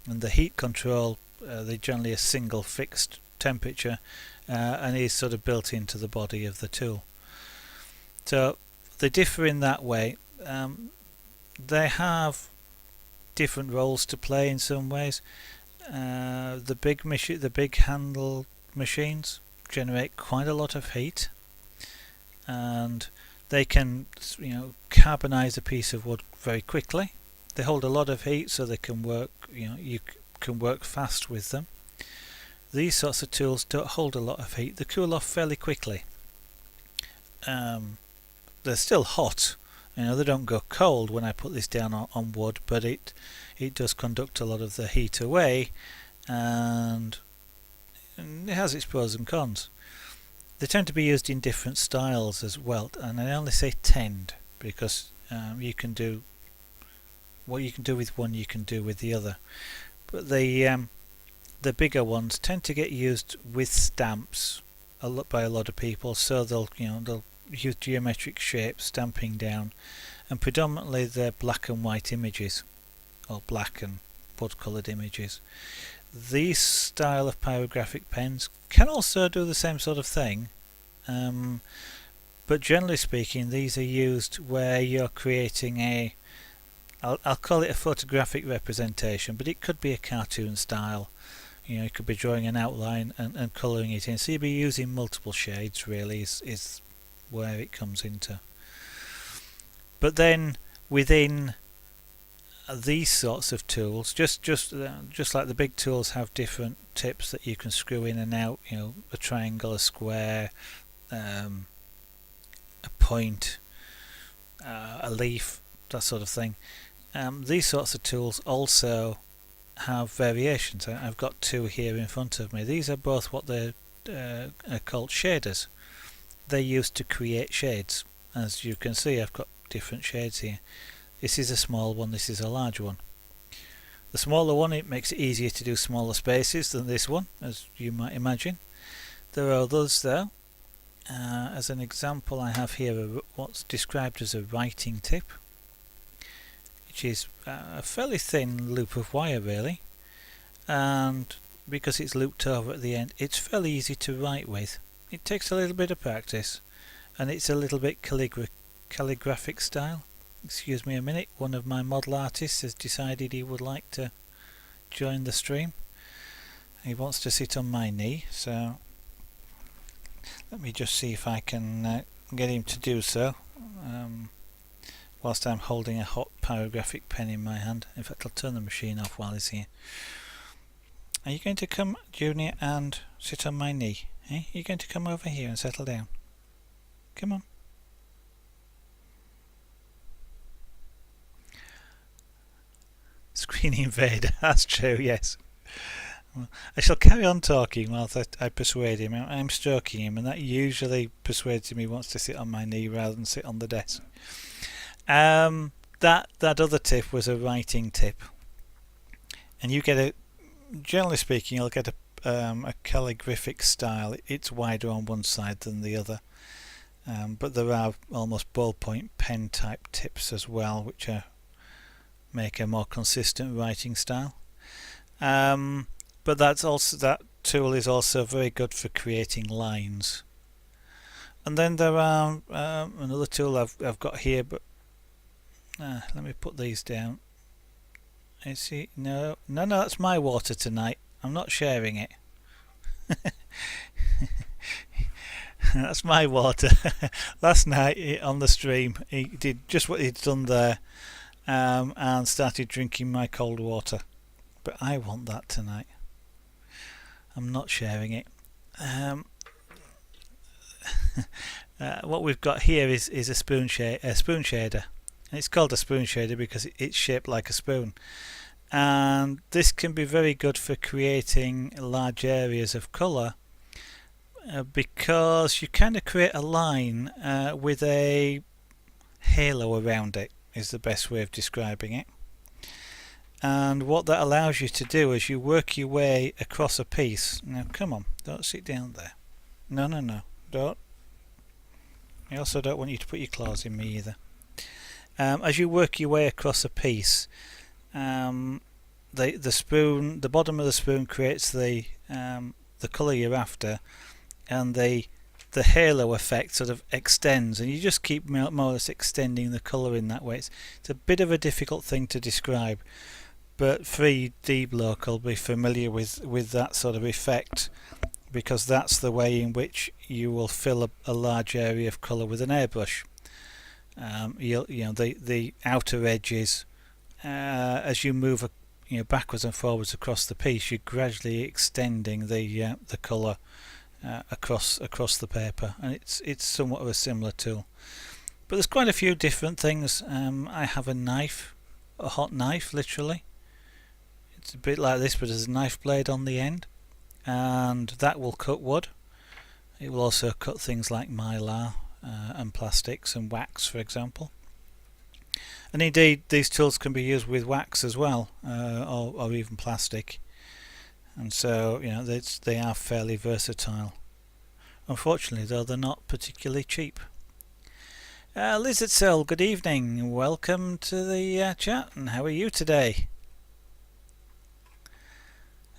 and the heat control, they're generally a single fixed temperature, and is sort of built into the body of the tool. So they differ in that way. They have different roles to play in some ways. The big handle machines generate quite a lot of heat, and they can, carbonize a piece of wood very quickly. They hold a lot of heat, so they can work. You can work fast with them. These sorts of tools don't hold a lot of heat. They cool off fairly quickly. They're still hot. They don't go cold when I put this down on wood, but it does conduct a lot of the heat away, and it has its pros and cons. They tend to be used in different styles as well, and I only say tend because you can do what you can do with one, you can do with the other. But the bigger ones tend to get used with stamps by a lot of people, so they'll use geometric shapes, stamping down, and predominantly they're black and white images, or black and wood coloured images. These style of pyrographic pens can also do the same sort of thing, but generally speaking these are used where you're creating I'll call it a photographic representation, but it could be a cartoon style. You could be drawing an outline and colouring it in, so you'd be using multiple shades really is where it comes into. But then within these sorts of tools, just like the big tools have different tips that you can screw in and out, a triangle, a square, a point, a leaf, that sort of thing. These sorts of tools also have variations. I've got two here in front of me. These are both what they're called shaders. They're used to create shades. As you can see, I've got different shades here. This is a small one, this is a large one. The smaller one, it makes it easier to do smaller spaces than this one, as you might imagine. There are others though. As an example, I have here what's described as a writing tip, which is a fairly thin loop of wire really, and because it's looped over at the end, it's fairly easy to write with. It takes a little bit of practice, and it's a little bit calligraphic style. Excuse me a minute, one of my model artists has decided he would like to join the stream. He wants to sit on my knee, so let me just see if I can get him to do so, whilst I'm holding a hot pyrographic pen in my hand. In fact, I'll turn the machine off while he's here. Are you going to come, Junior, and sit on my knee? Eh? Are you going to come over here and settle down? Come on. Screen invader, that's true, yes. Well, I shall carry on talking whilst I persuade him. I'm stroking him, and that usually persuades him he wants to sit on my knee rather than sit on the desk. That other tip was a writing tip, and you get a, generally speaking, you'll get a calligraphic style. It's wider on one side than the other, but there are almost ballpoint pen type tips as well, which make a more consistent writing style. But that tool is also very good for creating lines. And then there are another tool I've got here, but let me put these down. I see. No, that's my water tonight. I'm not sharing it. That's my water. Last night on the stream, he did just what he'd done there, and started drinking my cold water. But I want that tonight. I'm not sharing it. What we've got here is a spoon shader. And it's called a spoon shader because it's shaped like a spoon. And this can be very good for creating large areas of colour, because you kind of create a line with a halo around it, is the best way of describing it. And what that allows you to do is you work your way across a piece. Now come on, don't sit down there. No, don't. I also don't want you to put your claws in me either. As you work your way across a piece, the spoon, the bottom of the spoon creates the colour you're after, and the halo effect sort of extends, and you just keep more or less extending the colour in that way. It's a bit of a difficult thing to describe, but 3D bloke will be familiar with that sort of effect, because that's the way in which you will fill a large area of colour with an airbrush. The outer edges, as you move backwards and forwards across the piece, you're gradually extending the colour across the paper, and it's somewhat of a similar tool. But there's quite a few different things. I have a knife, a hot knife, literally. It's a bit like this, but there's a knife blade on the end, and that will cut wood. It will also cut things like mylar and plastics and wax, for example. And indeed, these tools can be used with wax as well, or even plastic. And so, they are fairly versatile. Unfortunately, though, they're not particularly cheap. Lizard Cell, good evening. Welcome to the chat, and how are you today?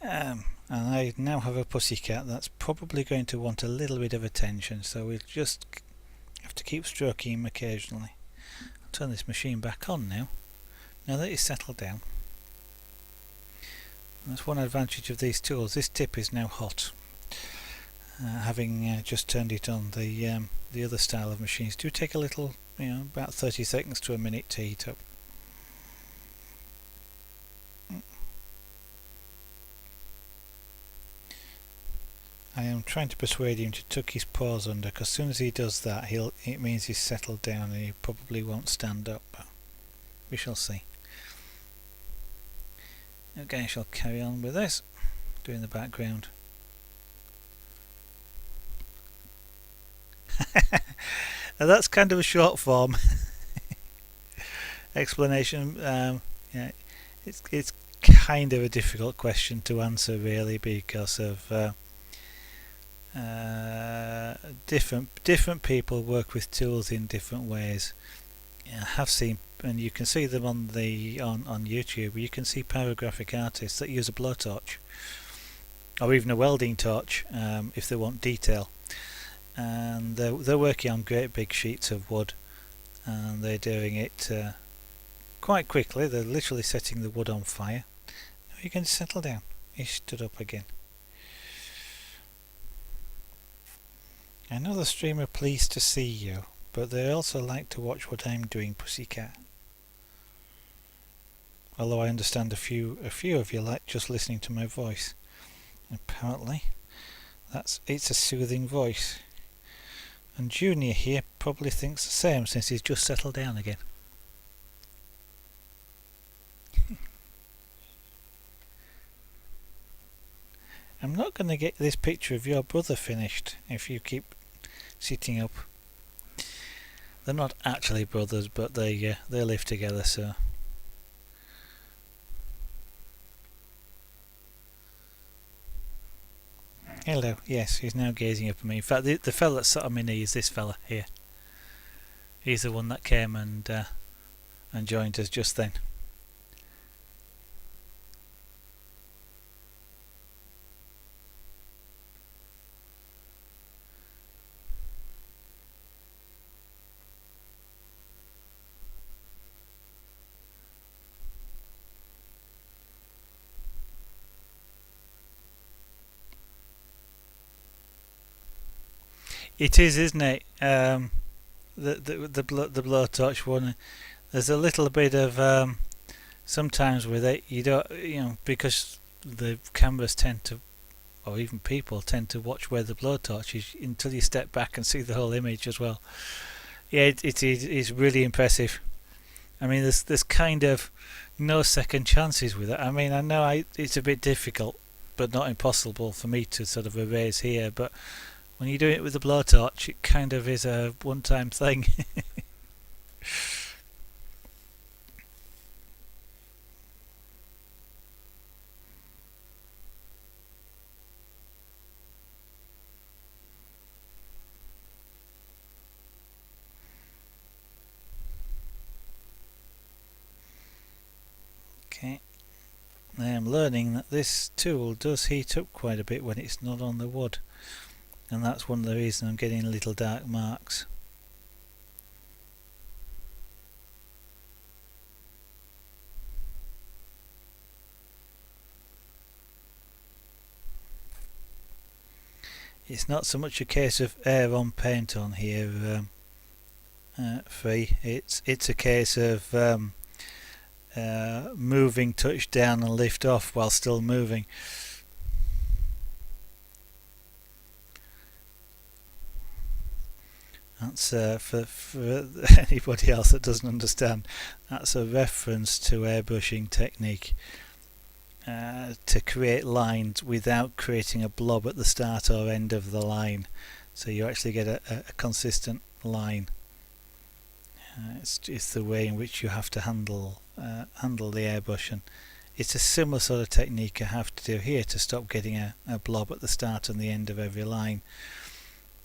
And I now have a pussycat that's probably going to want a little bit of attention, so we'll just have to keep stroking him occasionally. I'll turn this machine back on now that he's settled down. That's one advantage of these tools. This tip is now hot, having just turned it on. The other style of machines do take a little, about 30 seconds to a minute to heat up. I am trying to persuade him to tuck his paws under, because as soon as he does that, it means he's settled down and he probably won't stand up, but we shall see. Okay, I shall carry on with this, doing the background. Now that's kind of a short form explanation. It's kind of a difficult question to answer, really, because of different people work with tools in different ways. I have seen, and you can see them on YouTube. You can see pyrographic artists that use a blowtorch, or even a welding torch, if they want detail. And they're working on great big sheets of wood, and they're doing it quite quickly. They're literally setting the wood on fire. You can settle down. He stood up again. I know the stream are pleased to see you, but they also like to watch what I'm doing, pussycat. Although I understand a few of you like just listening to my voice. Apparently, it's a soothing voice. And Junior here probably thinks the same since he's just settled down again. I'm not going to get this picture of your brother finished if you keep sitting up. They're not actually brothers, but they live together, so. Hello, yes, he's now gazing up at me. In fact, the fella that sat on my knee is this fella here. He's the one that came and joined us just then. It is, isn't it? The blowtorch one. There's a little bit of sometimes with it. You don't, because the cameras tend to, or even people tend to watch where the blowtorch is until you step back and see the whole image as well. Yeah, it is really impressive. I mean, there's kind of no second chances with it. I mean, I know it's a bit difficult, but not impossible for me to sort of erase here, but when you do it with a blowtorch, it kind of is a one-time thing. Okay, I am learning that this tool does heat up quite a bit when it's not on the wood. And that's one of the reasons I'm getting little dark marks. It's not so much a case of air on paint on here, Free. It's a case of moving touch down and lift off while still moving. That's for anybody else that doesn't understand, that's a reference to airbrushing technique to create lines without creating a blob at the start or end of the line, so you actually get a consistent line. It's the way in which you have to handle the airbrush, and it's a similar sort of technique I have to do here to stop getting a blob at the start and the end of every line.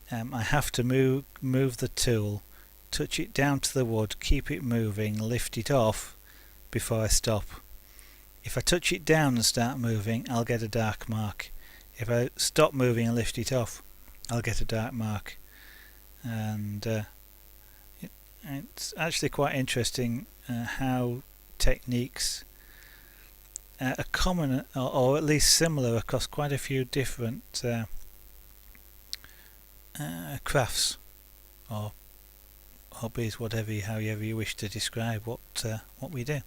I have to move the tool, touch it down to the wood, keep it moving, lift it off before I stop. If I touch it down and start moving, I'll get a dark mark. If I stop moving and lift it off, I'll get a dark mark. And it's actually quite interesting how techniques are common, or at least similar, across quite a few different crafts or hobbies, however you wish to describe what we do.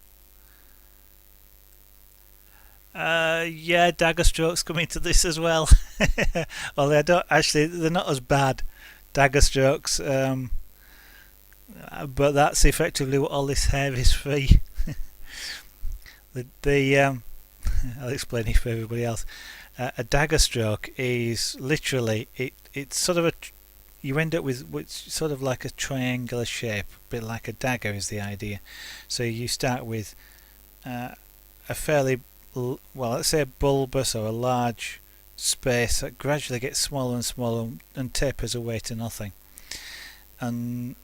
Yeah, dagger strokes come into this as well. Although I don't actually, they're not as bad, dagger strokes, but that's effectively what all this hair is free. I'll explain it for everybody else. A dagger stroke is literally it's sort of you end up with sort of like a triangular shape, a bit like a dagger is the idea. So you start with a fairly, well, let's say a bulbous or a large space that gradually gets smaller and smaller and tapers away to nothing. And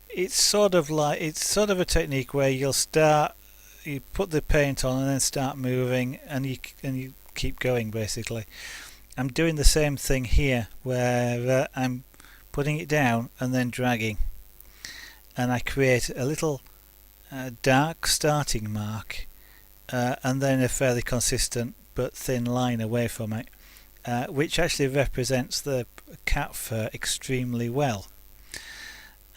it's sort of a technique where you put the paint on and then start moving, and you keep going basically. I'm doing the same thing here where I'm putting it down and then dragging, and I create a little dark starting mark and then a fairly consistent but thin line away from it, which actually represents the cat fur extremely well.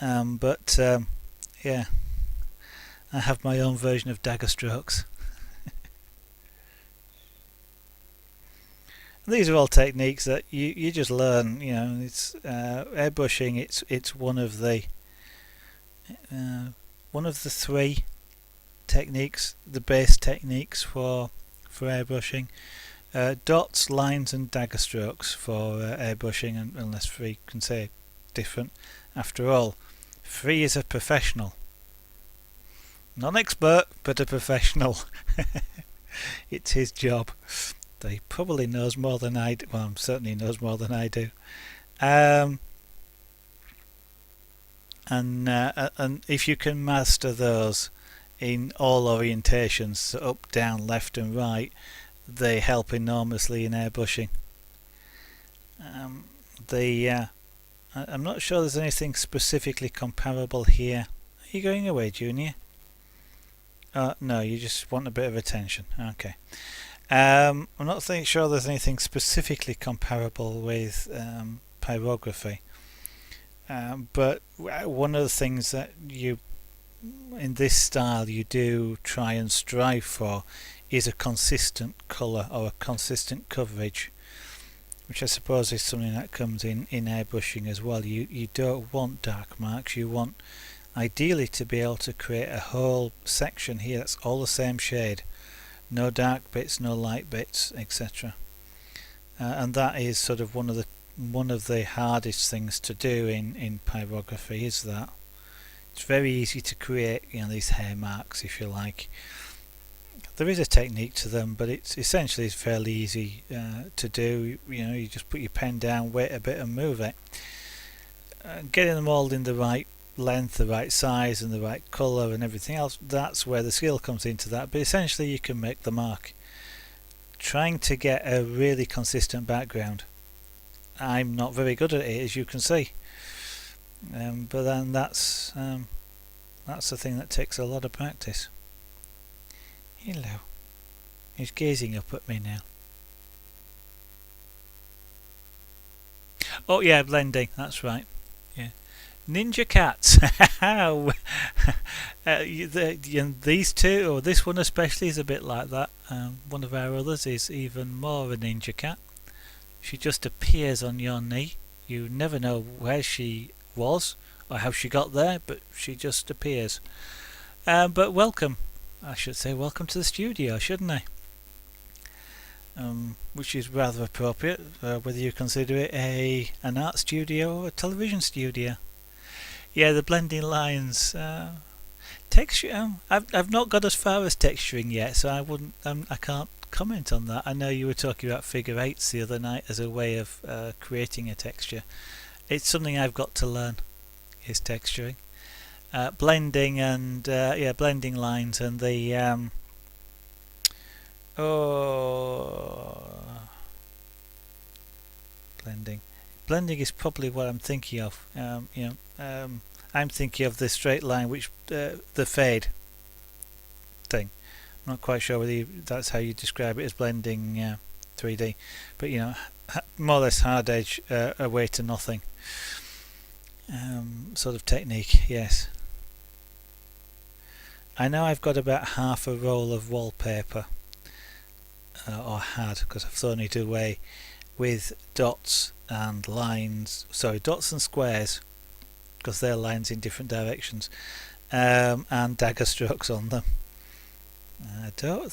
Yeah, I have my own version of dagger strokes. These are all techniques that you just learn. You know, it's airbrushing. It's one of the three techniques, the base techniques for airbrushing. Dots, lines, and dagger strokes for airbrushing, unless Free can say different. After all, Free is a professional, not an expert, but a professional. It's his job. He probably knows more than I do. Well, certainly knows more than I do. And if you can master those in all orientations, so up, down, left and right, they help enormously in airbrushing. I'm not sure there's anything specifically comparable here. Are you going away, Junior? No, you just want a bit of attention. Okay. I'm not sure there's anything specifically comparable with pyrography. But one of the things that you, in this style, you do try and strive for is a consistent colour or a consistent coverage, which I suppose is something that comes in airbrushing as well. You don't want dark marks. You want ideally to be able to create a whole section here that's all the same shade, no dark bits, no light bits, etc. And that is sort of one of the hardest things to do in pyrography. Is that it's very easy to create, you know, these hair marks, if you like. There is a technique to them, but it's essentially fairly easy to do. You know, you just put your pen down, wait a bit, and move it. Getting them all in the right length, the right size, and the right colour, and everything else, that's where the skill comes into that. But essentially, you can make the mark. Trying to get a really consistent background, I'm not very good at it, as you can see. But then that's the thing that takes a lot of practice. Hello. He's gazing up at me now. Oh yeah, blending, that's right. Yeah. Ninja cats. These two, or this one especially, is a bit like that. One of our others is even more a ninja cat. She just appears on your knee. You never know where she was or how she got there, but she just appears. But welcome. I should say welcome to the studio, shouldn't I? Which is rather appropriate, whether you consider it an art studio or a television studio. Yeah, the blending lines, texture. I've not got as far as texturing yet, so I can't comment on that. I know you were talking about figure eights the other night as a way of creating a texture. It's something I've got to learn, is texturing. Blending and blending lines and the blending is probably what I'm thinking of. I'm thinking of the straight line, which the fade thing. I'm not quite sure whether that's how you describe it as blending 3D, but you know, more or less hard edge away to nothing sort of technique. Yes. I know I've got about half a roll of wallpaper, or had, because I've thrown it away, with dots and lines, dots and squares, because they're lines in different directions, and dagger strokes on them. I don't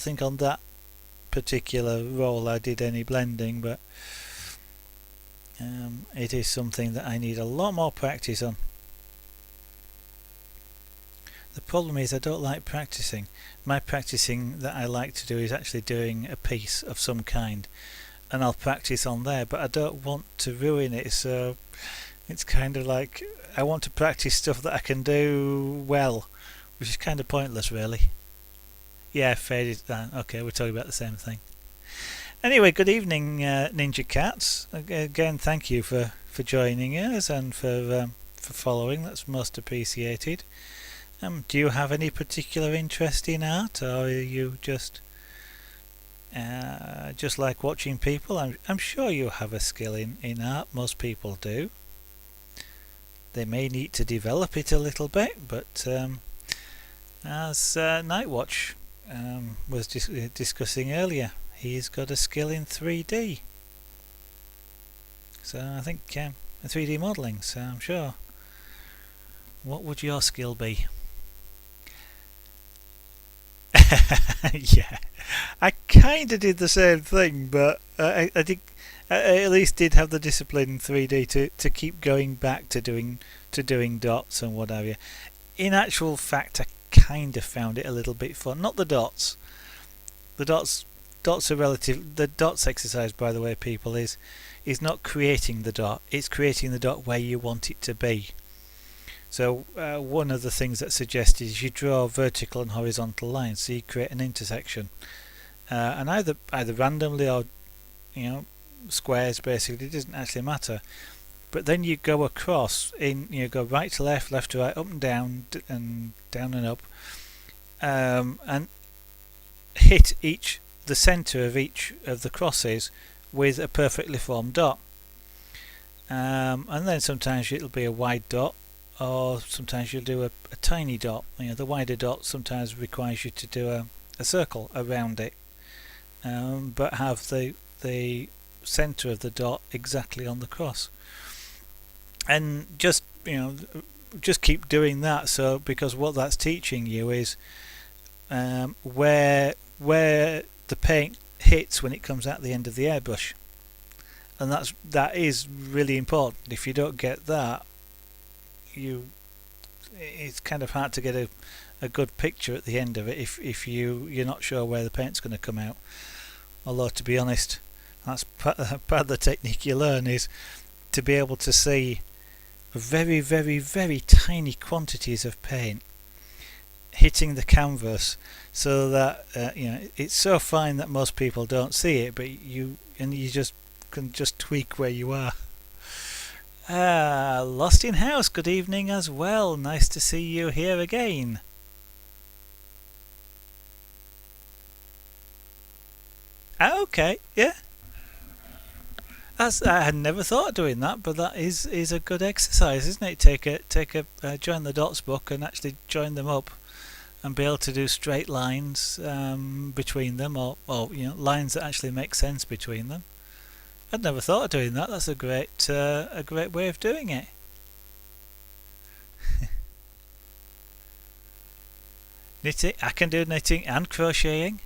think on that particular roll I did any blending, but it is something that I need a lot more practice on. The problem is I don't like practicing. My practicing that I like to do is actually doing a piece of some kind, and I'll practice on there, but I don't want to ruin it, so it's kind of like I want to practice stuff that I can do well, which is kind of pointless really. Yeah, faded down. Okay, we're talking about the same thing. Anyway, good evening, Ninja Cats. Again, thank you for joining us and for following. That's most appreciated. Do you have any particular interest in art, or are you just like watching people? I'm sure you have a skill in art. Most people do. They may need to develop it a little bit, but as Nightwatch was discussing earlier, he's got a skill in 3D. So I think 3D modelling. So I'm sure. What would your skill be? Yeah, I kind of did the same thing, but I think I at least did have the discipline in 3D to keep going back to doing dots and what have you. In actual fact, I kind of found it a little bit fun. Not the dots. The dots are relative. The dots exercise, by the way, people, is not creating the dot. It's creating the dot where you want it to be. So one of the things that's suggested is you draw vertical and horizontal lines, so you create an intersection, and either randomly or squares. Basically, it doesn't actually matter. But then you go across go right to left, left to right, up and down and up, and hit the centre of each of the crosses with a perfectly formed dot. And then sometimes it'll be a wide dot, or sometimes you'll do a tiny dot. The wider dot sometimes requires you to do a circle around it, but have the centre of the dot exactly on the cross. And just keep doing that. So because what that's teaching you is where the paint hits when it comes out the end of the airbrush, and that is really important. If you don't get that, it's kind of hard to get a good picture at the end of it if you're not sure where the paint's going to come out. Although, to be honest, that's part of the technique you learn, is to be able to see very, very, very tiny quantities of paint hitting the canvas, so that it's so fine that most people don't see it, but you just can just tweak where you are. Lost in House, good evening as well. Nice to see you here again. Okay, yeah. I had never thought of doing that, but that is a good exercise, isn't it? Take a join the dots book and actually join them up, and be able to do straight lines between them, or lines that actually make sense between them. I'd never thought of doing that. That's a great way of doing it. Knitting, I can do knitting and crocheting.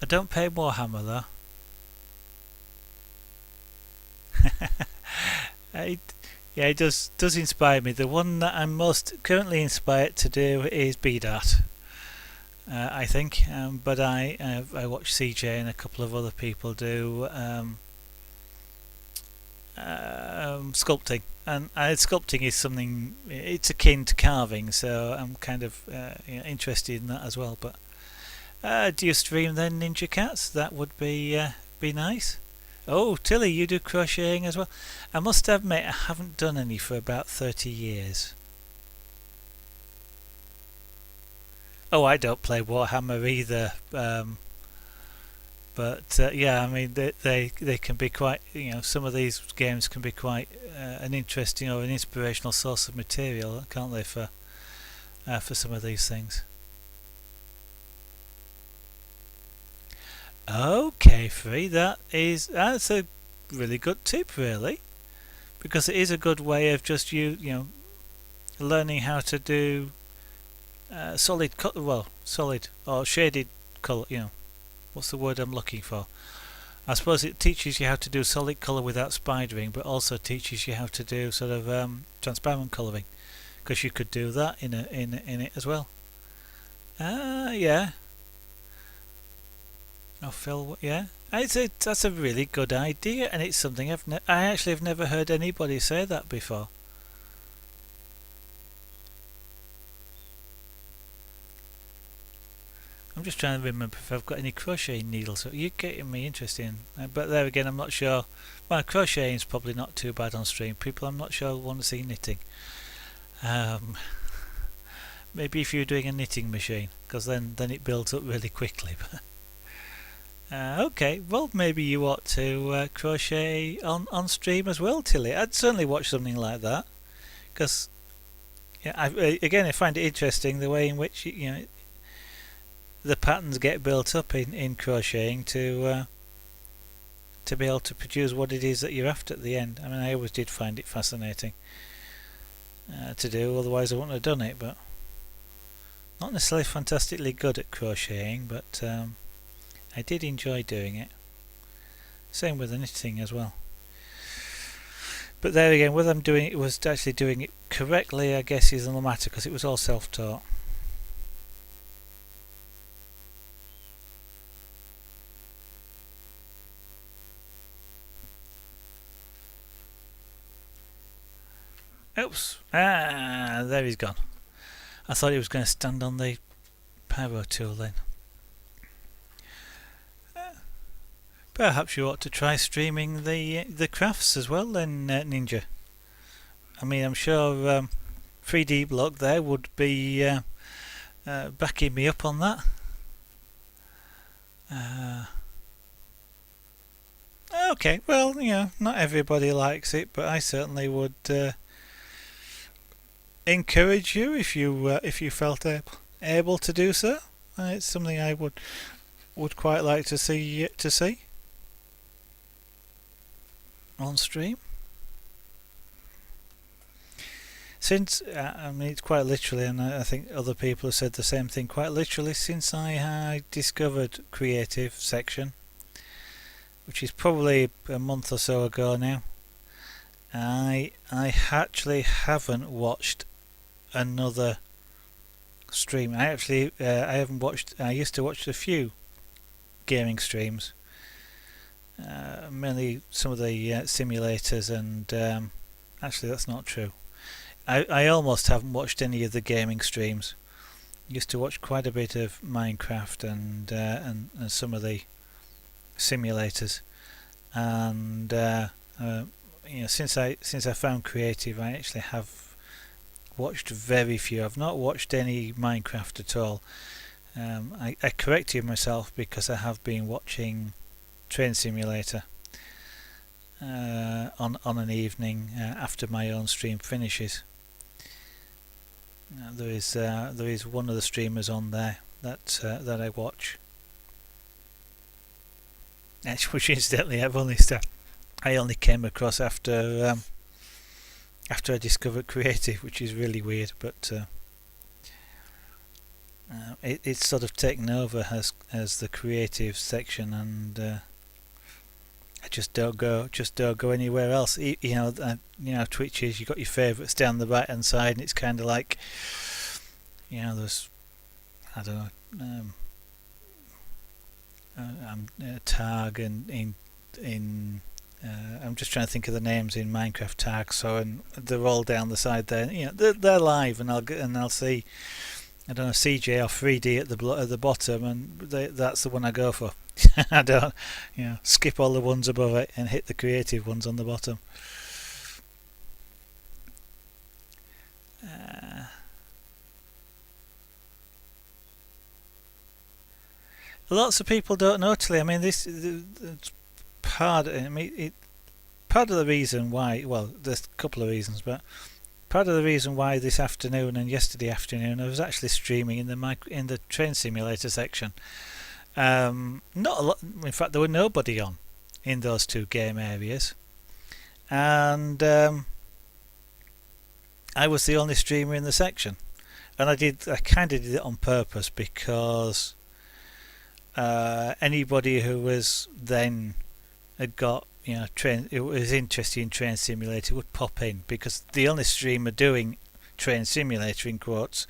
I don't play Warhammer though. It does inspire me. The one that I'm most currently inspired to do is bead art. I think, but I watch CJ and a couple of other people do sculpting, and sculpting is something, it's akin to carving, so I'm kind of interested in that as well. But do you stream then, Ninja Cats? That would be nice. Oh, Tilly, you do crocheting as well? I must admit, I haven't done any for about 30 years. Oh, I don't play Warhammer either, but yeah, I mean they can be quite, some of these games can be quite an interesting or an inspirational source of material, can't they, for some of these things. Okay, Free, that's a really good tip, really, because it is a good way of just learning how to do solid or shaded colour. What's the word I'm looking for? I suppose it teaches you how to do solid colour without spidering, but also teaches you how to do sort of transparent colouring, because you could do that in it as well. Yeah. Oh, Phil, yeah. That's a really good idea, and it's something I actually have never heard anybody say that before. I'm just trying to remember if I've got any crocheting needles. So you're getting me interested. But there again, I'm not sure. Well, crocheting is probably not too bad on stream. People, I'm not sure want to see knitting. Maybe if you're doing a knitting machine, because then it builds up really quickly. Okay, well maybe you ought to crochet on stream as well, Tilly. I'd certainly watch something like that, because yeah, I find it interesting the way in which the patterns get built up in crocheting to be able to produce what it is that you're after at the end. I mean, I always did find it fascinating to do, otherwise I wouldn't have done it. But not necessarily fantastically good at crocheting, but I did enjoy doing it. Same with the knitting as well. But there again, whether I'm doing it was actually doing it correctly, I guess, is another matter, because it was all self-taught. Oops! There he's gone. I thought he was going to stand on the pyro tool then. Perhaps you ought to try streaming the crafts as well then, Ninja. I mean, I'm sure 3D Block there would be backing me up on that. Okay, well, not everybody likes it, but I certainly would encourage you if you felt able to do so. It's something I would quite like to see on stream. Since I mean, it's quite literally, and I think other people have said the same thing, quite literally, since I discovered Creative section, which is probably a month or so ago now, I actually haven't watched another stream. I haven't watched. I used to watch a few gaming streams, mainly some of the simulators, and actually that's not true. I almost haven't watched any of the gaming streams. Used to watch quite a bit of Minecraft and some of the simulators, and since I found Creative, I actually have watched very few. I've not watched any Minecraft at all. I corrected myself because I have been watching Train Simulator on an evening after my own stream finishes. There is one of the streamers on there that I watch, which incidentally I only came across after I discovered Creative, which is really weird, but it's sort of taken over as the Creative section, and I just don't go anywhere else. Twitch is, you've got your favourites down the right hand side, and it's kind of like, there's, I don't know, Tag and in I'm just trying to think of the names in Minecraft Tag. So, and they're all down the side there. They're live, and I'll see, I don't know, CJ or 3D at the bottom, and that's the one I go for. I don't, skip all the ones above it and hit the Creative ones on the bottom. Lots of people don't know, Tilly. I mean, this part. I mean, part of the reason why. Well, there's a couple of reasons, but part of the reason why this afternoon and yesterday afternoon I was actually streaming in the Train Simulator section. Not a lot. In fact, there were nobody on in those two game areas, and I was the only streamer in the section, and I kind of did it on purpose, because anybody who was then had got who was interested in Train Simulator would pop in, because the only streamer doing train simulator in quotes,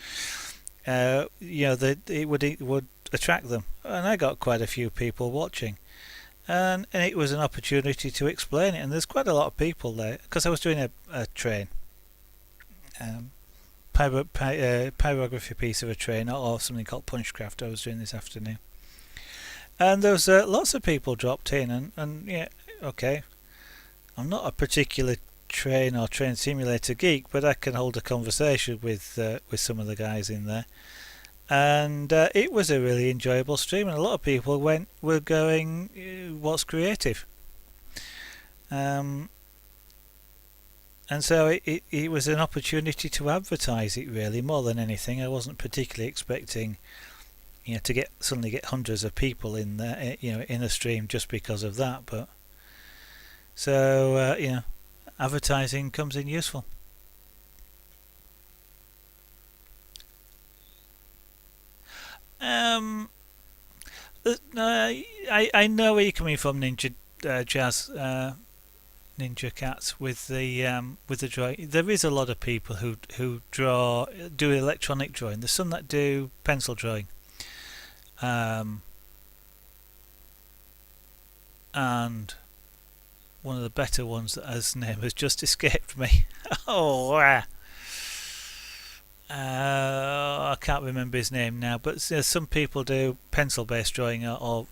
it would attract them, and I got quite a few people watching, and it was an opportunity to explain it. And there's quite a lot of people there because I was doing a train, pyrography piece of a train, or something called Punchcraft. I was doing this afternoon, and there was lots of people dropped in, and yeah, okay, I'm not a particular train or train simulator geek, but I can hold a conversation with some of the guys in there, and it was a really enjoyable stream. And a lot of people were going, "What's creative?" And so it was an opportunity to advertise it, really, more than anything. I wasn't particularly expecting, to suddenly get hundreds of people in there, in a stream just because of that. But so advertising comes in useful. I know where you're coming from, Ninja Jazz, Ninja Cats, with the drawing. There is a lot of people who do electronic drawing. There's some that do pencil drawing, and one of the better ones that his name has just escaped me. I can't remember his name now, but some people do pencil-based drawing or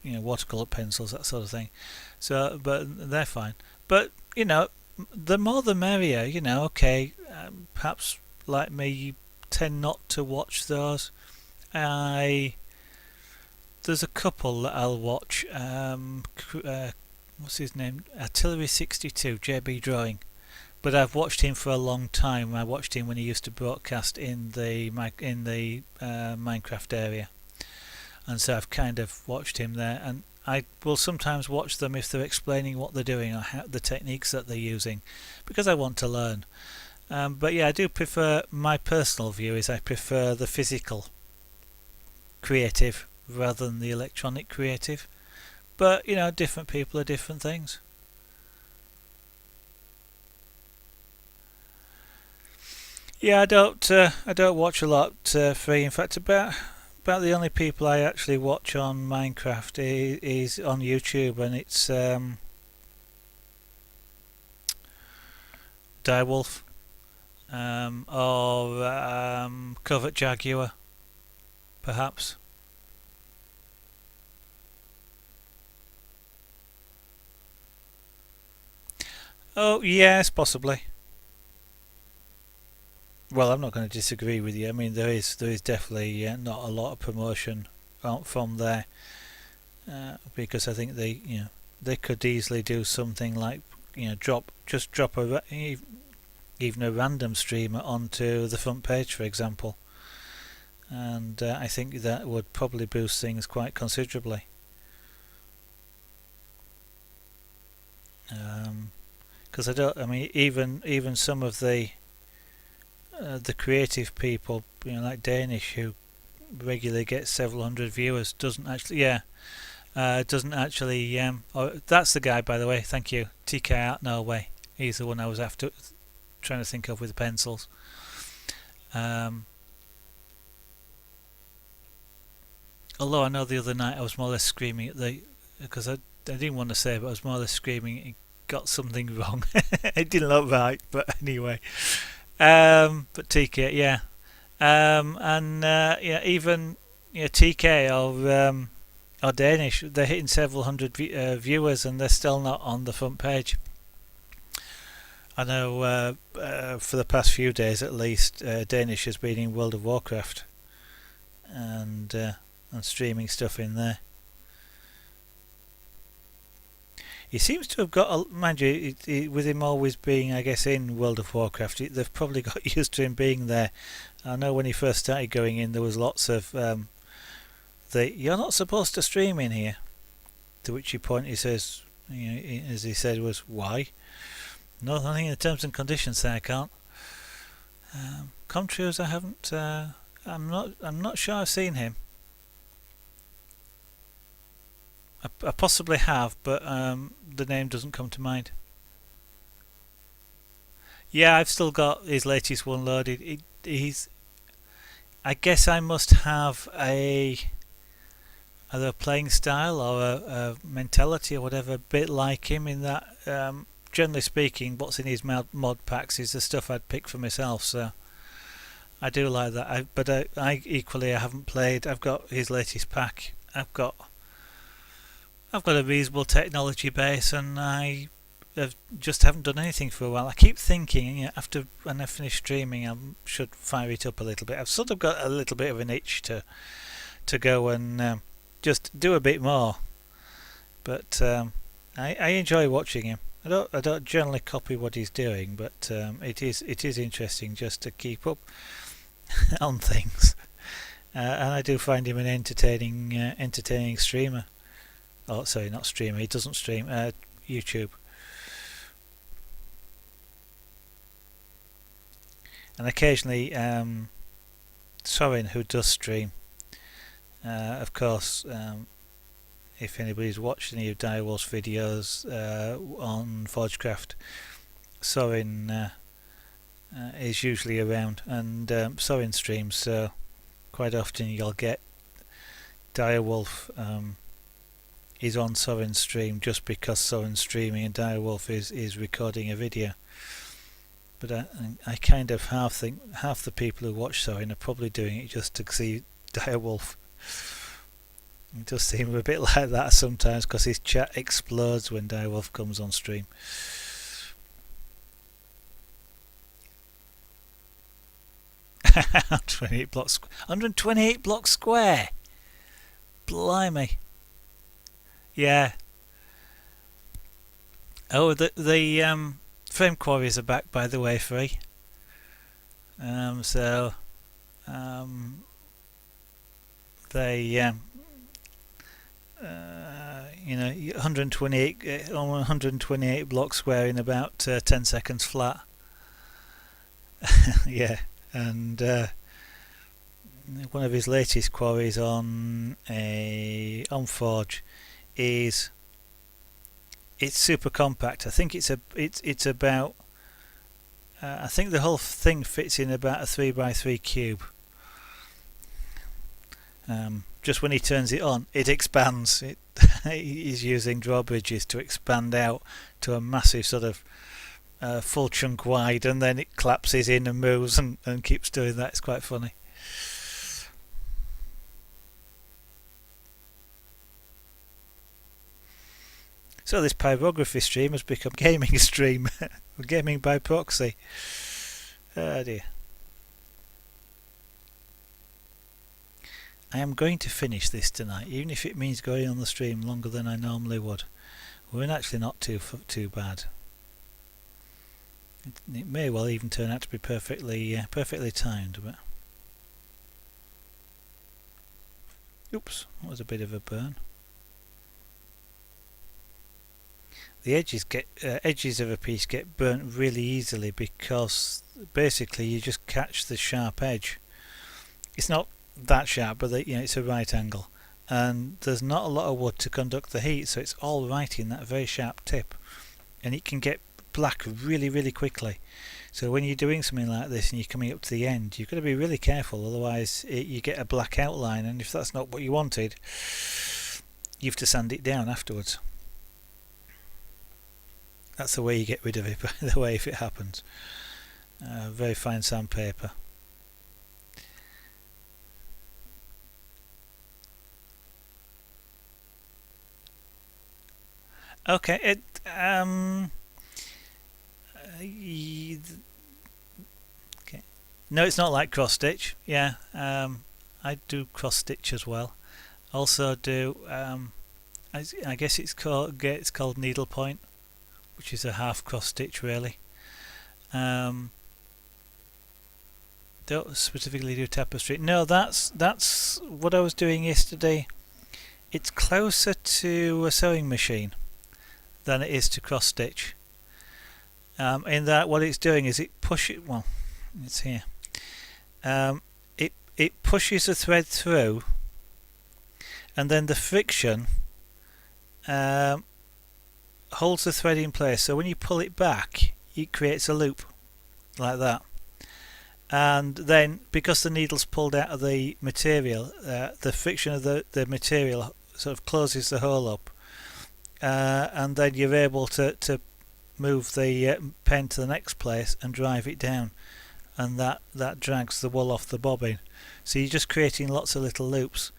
watercolor pencils, that sort of thing. So, but they're fine. But the more the merrier. Okay, perhaps like me, you tend not to watch those. There's a couple that I'll watch. What's his name? Artillery62, JB Drawing. But I've watched him for a long time. I watched him when he used to broadcast in the Minecraft area, and so I've kind of watched him there. And I will sometimes watch them if they're explaining what they're doing or the techniques that they're using, because I want to learn. But yeah, I do prefer, my personal view is I prefer the physical creative rather than the electronic creative. But different people are different things. Yeah, I don't watch a lot free. In fact, about the only people I actually watch on Minecraft is on YouTube, and it's Direwolf or Covert Jaguar, perhaps. Oh yes, possibly. Well, I'm not going to disagree with you. I mean, there is definitely not a lot of promotion from there, because I think they could easily do something like drop even a random streamer onto the front page, for example, and I think that would probably boost things quite considerably. Because I mean, even some of the creative people, like Danish, who regularly get several hundred viewers, doesn't actually. Oh, that's the guy, by the way. Thank you, TK Art Norway. He's the one I was trying to think of with the pencils. Although I know the other night I was more or less screaming at because I didn't want to say, but I was more or less screaming he got something wrong. It didn't look right, but anyway. But TK, yeah, and even TK or Danish, they're hitting several hundred viewers, and they're still not on the front page. I know for the past few days at least, Danish has been in World of Warcraft and streaming stuff in there. He seems to have got, mind you, with him always being, I guess, in World of Warcraft, they've probably got used to him being there. I know when he first started going in, there was lots of you're not supposed to stream in here. To which he pointed, he says, as he said, was why? No, nothing in the terms and conditions say I can't. Contrails, I haven't. I'm not sure I've seen him. I possibly have, but the name doesn't come to mind. Yeah, I've still got his latest one loaded. He's. I guess I must have either a playing style or a mentality or whatever, a bit like him in that. Generally speaking, what's in his mod packs is the stuff I'd pick for myself. So I do like that. But I equally I haven't played. I've got his latest pack. I've got a reasonable technology base, and I just haven't done anything for a while. I keep thinking, after when I finish streaming, I should fire it up a little bit. I've sort of got a little bit of an itch to go and just do a bit more. But I enjoy watching him. I don't generally copy what he's doing, but it is interesting just to keep up on things. And I do find him an entertaining streamer. Oh, sorry, not streamer. He doesn't stream. YouTube. And occasionally, Sorin, who does stream. Of course, if anybody's watched any of Direwolf's videos on Forgecraft, Sorin is usually around, and Sorin streams, so quite often you'll get Direwolf is on Sorin's stream just because Sorin's streaming and Direwolf is recording a video. But I kind of half think half the people who watch Sorin are probably doing it just to see Direwolf. It does seem a bit like that sometimes because his chat explodes when Direwolf comes on stream. $128 blocks square. Blimey. Yeah. Oh, the frame quarries are back, by the way, free. So they 128 blocks square in about 10 seconds flat. Yeah, and one of his latest quarries on Forge it's super compact. I think it's about I think the whole thing fits in about a 3x3 cube. Just when he turns it on, it expands. He's using drawbridges to expand out to a massive sort of full chunk wide, and then it collapses in and moves and keeps doing that. It's quite funny. So this pyrography stream has become gaming stream. Gaming by proxy. Oh dear. I am going to finish this tonight, even if it means going on the stream longer than I normally would. We're actually not too bad. It may well even turn out to be perfectly timed, but oops, that was a bit of a burn. The edges of a piece get burnt really easily because basically you just catch the sharp edge. It's not that sharp, but it's a right angle, and there's not a lot of wood to conduct the heat, so it's all right in that very sharp tip, and it can get black really quickly. So when you're doing something like this and you're coming up to the end, you've got to be really careful, otherwise you get a black outline, and if that's not what you wanted, you have to sand it down afterwards. That's the way you get rid of it, by the way, if it happens. Very fine sandpaper. Okay, okay. No, it's not like cross stitch. Yeah, I do cross stitch as well. Also do I guess it's called needlepoint, which is a half cross stitch really. Don't specifically do tapestry. No, that's what I was doing yesterday. It's closer to a sewing machine than it is to cross stitch. In that what it's doing is it's here. It pushes the thread through, and then the friction holds the thread in place, so when you pull it back it creates a loop, like that. And then because the needle's pulled out of the material, the friction of the material sort of closes the hole up, and then you're able to move the pen to the next place and drive it down, and that drags the wool off the bobbin. So you're just creating lots of little loops,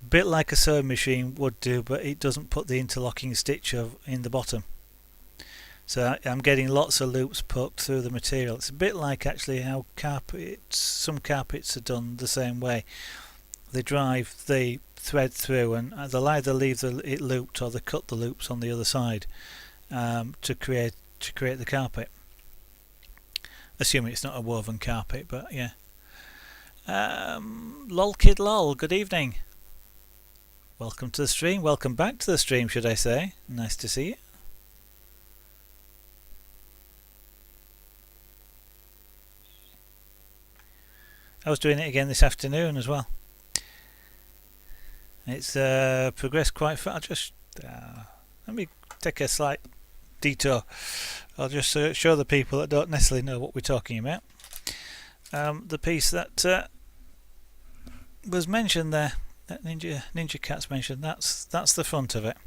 a bit like a sewing machine would do, but it doesn't put the interlocking stitch in the bottom. So I'm getting lots of loops poked through the material. It's a bit like actually how some carpets are done the same way. They drive the thread through, and they'll either leave it looped or they cut the loops on the other side to create the carpet. Assuming it's not a woven carpet, but yeah. Lol Kid Lol, good evening. Welcome to the stream. Welcome back to the stream, should I say. Nice to see you. I was doing it again this afternoon as well. It's progressed quite far. Just let me take a slight detour. I'll just show the people that don't necessarily know what we're talking about. The piece that was mentioned there, that Ninja Cat's mentioned, that's the front of it.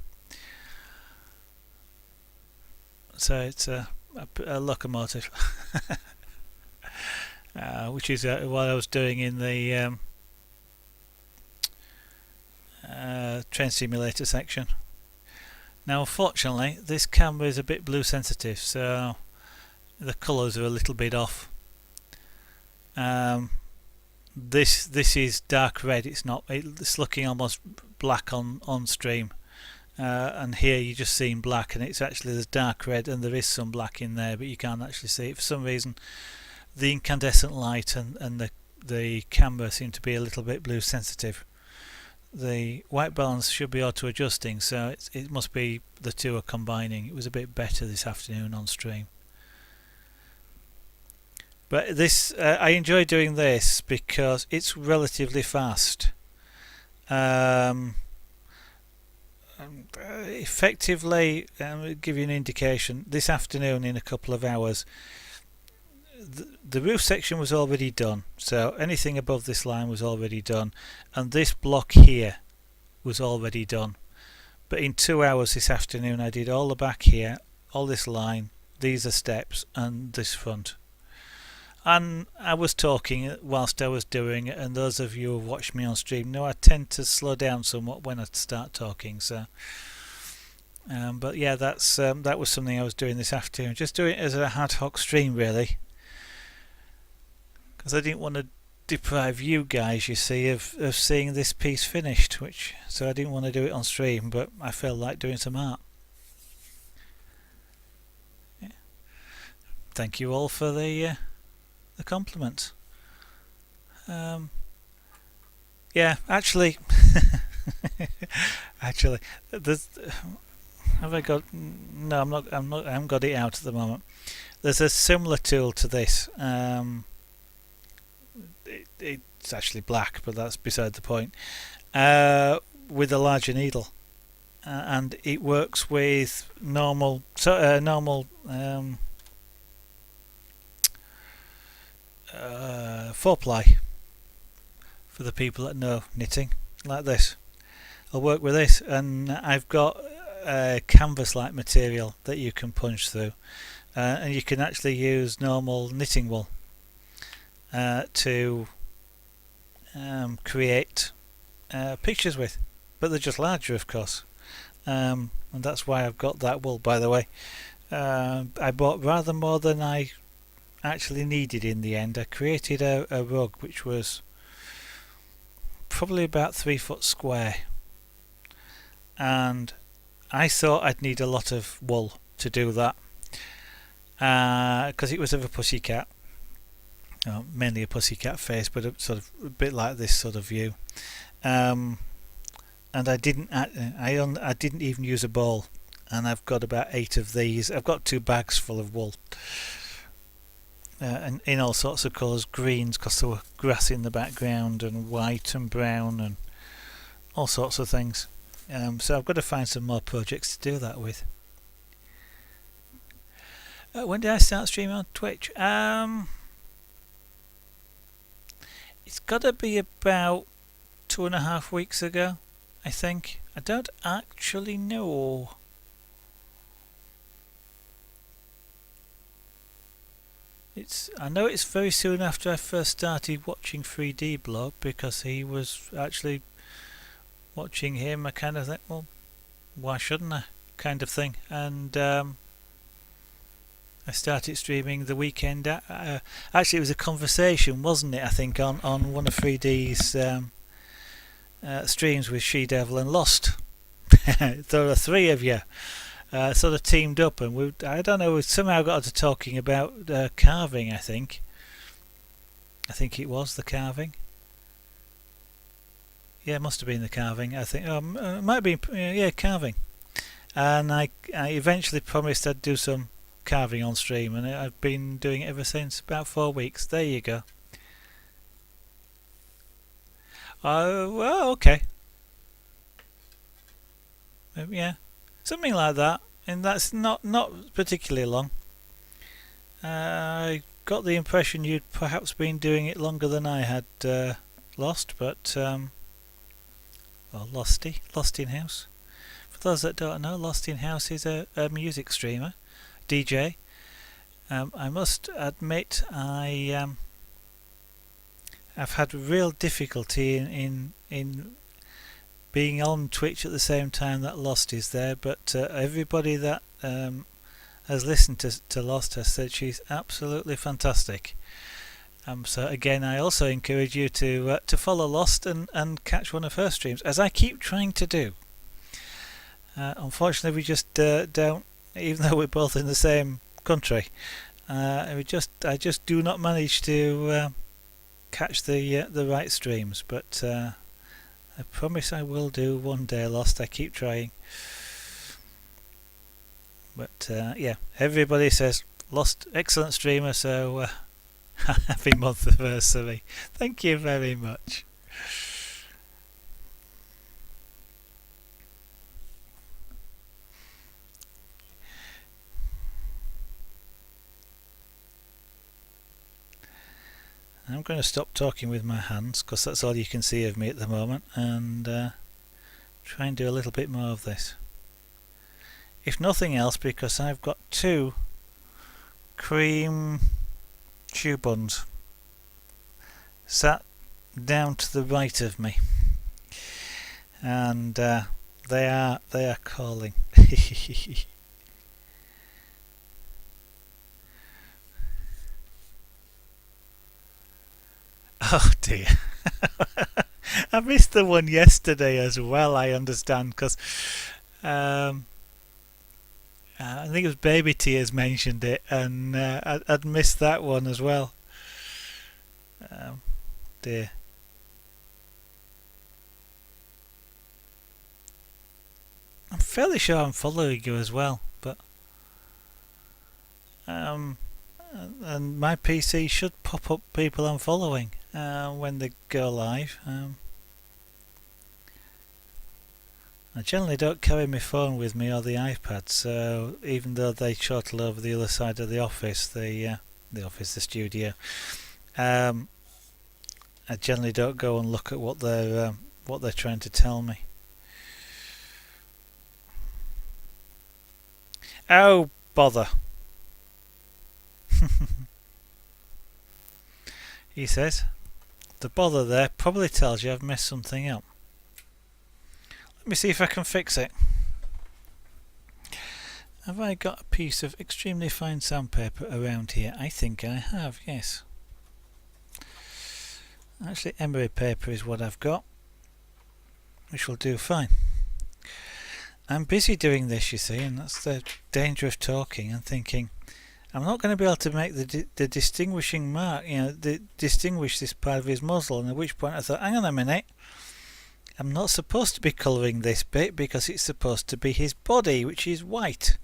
So it's a locomotive. Which is what I was doing in the train simulator section. Now unfortunately this camera is a bit blue sensitive, so the colours are a little bit off. This is dark red, it's looking almost black on stream, and here you're just seeing black, and it's actually there's dark red and there is some black in there, but you can't actually see it for some reason. The incandescent light and the camera seem to be a little bit blue sensitive. The white balance should be auto adjusting, so it must be the two are combining. It was a bit better this afternoon on stream. But this I enjoy doing this because it's relatively fast. Effectively, I'll give you an indication. This afternoon, in a couple of hours, the roof section was already done, so anything above this line was already done, and this block here was already done. But in 2 hours this afternoon I did all the back here, all this line, these are steps, and this front. And I was talking whilst I was doing it, and those of you who watched me on stream know I tend to slow down somewhat when I start talking, so but yeah, that was something I was doing this afternoon, just doing it as a ad hoc stream really, because I didn't want to deprive you guys, you see, of seeing this piece finished, so I didn't want to do it on stream, but I felt like doing some art. Yeah. Thank you all for the compliments. Yeah, actually there's, have I got, no, I haven't got it out at the moment. There's a similar tool to this. It's actually black, but that's beside the point, with a larger needle, and it works with normal 4-ply for the people that know knitting, like this. I'll work with this, and I've got a canvas like material that you can punch through, and you can actually use normal knitting wool to create pictures with, but they're just larger, of course, and that's why I've got that wool, by the way. I bought rather more than I actually needed in the end. I created a rug which was probably about 3 foot square, and I thought I'd need a lot of wool to do that, because it was of a pussycat, mainly a pussycat face, but a bit like this sort of view, and I didn't even use a ball, and I've got about 8 of these. I've got 2 bags full of wool, and in all sorts of colours, greens because there were grass in the background, and white and brown and all sorts of things. So I've got to find some more projects to do that with. When did I start streaming on Twitch? It's got to be about 2.5 weeks ago, I think. I don't actually know. I know it's very soon after I first started watching 3D Blog, because he was actually watching him. I kind of think, well, why shouldn't I? Kind of thing. And I started streaming the weekend. Actually, it was a conversation, wasn't it? I think on one of 3D's streams with She Devil and Lost. There are three of you sort of teamed up, and I don't know, we somehow got to talking about carving. I think it was the carving. Yeah, it must have been the carving. I think it might be carving. And I eventually promised I'd do some carving on stream, and I've been doing it ever since. About 4 weeks. There you go. Well, okay. Yeah, something like that, and that's not particularly long. I got the impression you'd perhaps been doing it longer than I had lost, but Lost in House. For those that don't know, Lost in House is a music streamer, DJ. I must admit, I've had real difficulty in being on Twitch at the same time that Lost is there, but everybody that has listened to Lost has said she's absolutely fantastic. So again, I also encourage you to follow Lost and catch one of her streams, as I keep trying to do. Unfortunately, we just don't, even though we're both in the same country. I just do not manage to catch the right streams, but I promise I will do one day. Lost, I keep trying. But yeah, everybody says Lost, excellent streamer, so happy month anniversary. Thank you very much. I'm going to stop talking with my hands, because that's all you can see of me at the moment, and try and do a little bit more of this. If nothing else, because I've got 2 cream chew buns sat down to the right of me, and they are calling. Oh dear. I missed the one yesterday as well, I understand, because I think it was Baby Tears mentioned it, and I'd missed that one as well. Dear. I'm fairly sure I'm following you as well, but and my PC should pop up people I'm following when they go live. I generally don't carry my phone with me or the iPad, so even though they shuttle over the other side of the office, the studio, I generally don't go and look at what they're trying to tell me. Oh, bother. He says, the bother there probably tells you I've messed something up. Let me see if I can fix it. Have I got a piece of extremely fine sandpaper around here? I think I have, yes. Actually, emery paper is what I've got, which will do fine. I'm busy doing this, you see, and that's the danger of talking and thinking, I'm not going to be able to make the distinguishing mark, distinguish this part of his muzzle, and at which point I thought, hang on a minute, I'm not supposed to be colouring this bit because it's supposed to be his body, which is white.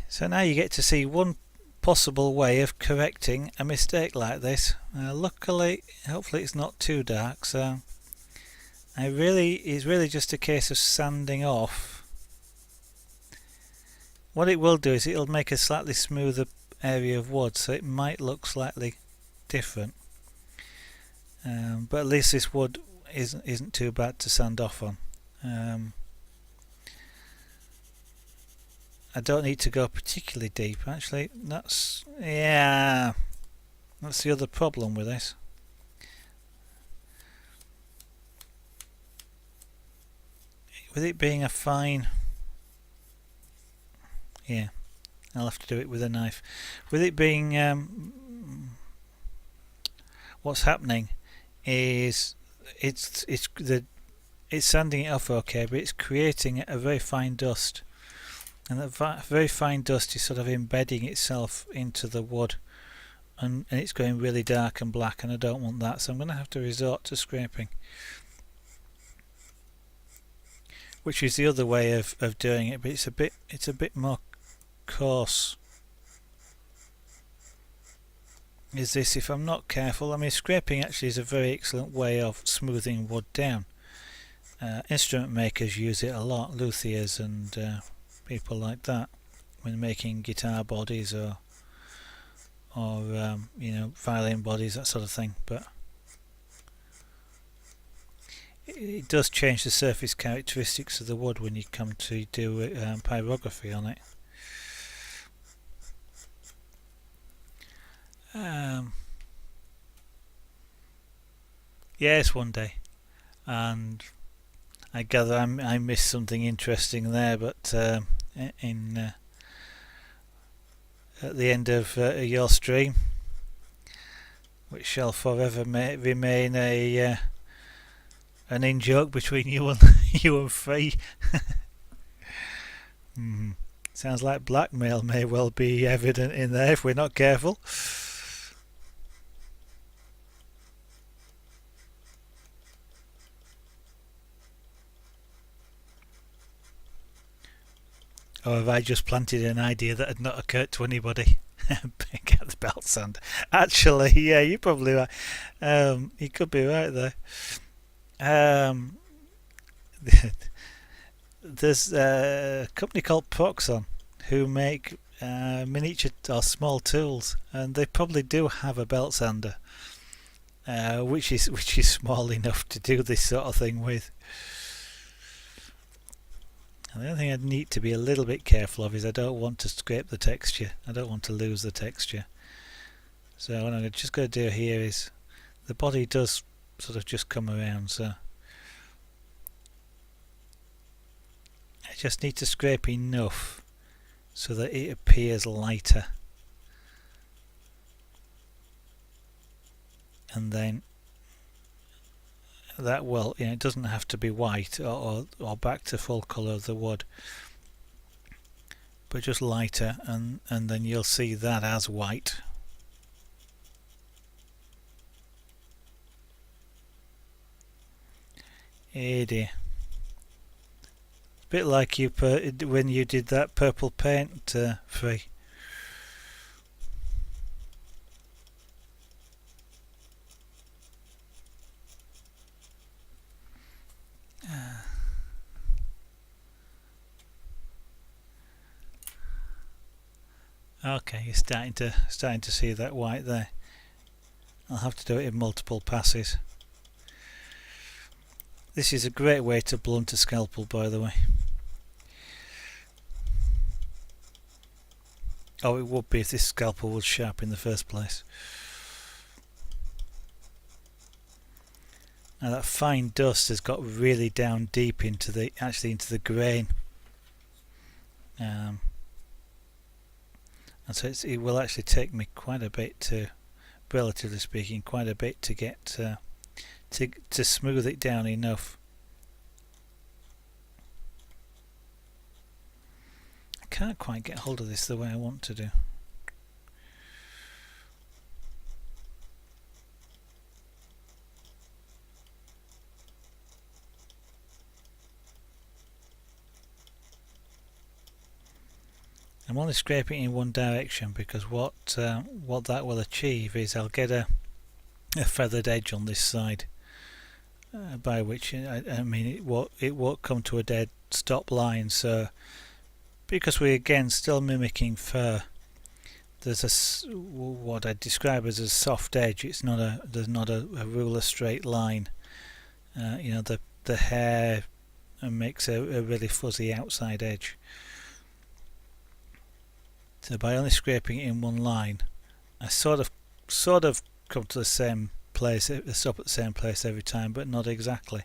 So now you get to see one possible way of correcting a mistake like this. Luckily, hopefully it's not too dark, so it's really just a case of sanding off What it will do is it'll make a slightly smoother area of wood, so it might look slightly different. But at least this wood isn't too bad to sand off on. I don't need to go particularly deep, actually. That's the other problem with this. With it being a fine, I'll have to do it with a knife. With it being, what's happening is it's sanding it off okay, but it's creating a very fine dust. And that very fine dust is sort of embedding itself into the wood, and it's going really dark and black, and I don't want that, so I'm going to have to resort to scraping, which is the other way of doing it, but it's a bit more coarse. Is this if I'm not careful? I mean, scraping actually is a very excellent way of smoothing wood down. Instrument makers use it a lot, luthiers and people like that, when making guitar bodies or violin bodies, that sort of thing. But it does change the surface characteristics of the wood when you come to do pyrography on it. Yes, one day, and I gather I missed something interesting there, but at the end of your stream, which shall forever remain an in-joke between you and you and Free. Sounds like blackmail may well be evident in there if we're not careful. Or have I just planted an idea that had not occurred to anybody? Get the belt sander. Actually, yeah, you're probably right. You could be right there. There's a company called Proxon who make miniature or small tools, and they probably do have a belt sander, which is small enough to do this sort of thing with. And the only thing I'd need to be a little bit careful of is I don't want to scrape the texture. I don't want to lose the texture. So what I'm just going to do here is, the body does sort of just come around, so I just need to scrape enough so that it appears lighter, and then that it doesn't have to be white or back to full colour of the wood, but just lighter, and then you'll see that as white. Eh dear. A bit like you when you did that purple paint, Free. Okay, you're starting to see that white there. I'll have to do it in multiple passes. This is a great way to blunt a scalpel, by the way. Oh, it would be if this scalpel was sharp in the first place. Now that fine dust has got really down deep into the grain, and so it will actually take me quite a bit to, relatively speaking, quite a bit to get to smooth it down enough. I can't quite get hold of this the way I want to do. I'm only scraping in one direction because what that will achieve is I'll get a feathered edge on this side, by which I mean it won't come to a dead stop line. So because we're again still mimicking fur, there's what I describe as a soft edge. It's not there's not a ruler straight line. You know, the hair makes a really fuzzy outside edge. So by only scraping it in one line, I sort of come to the same place, stop at the same place every time, but not exactly.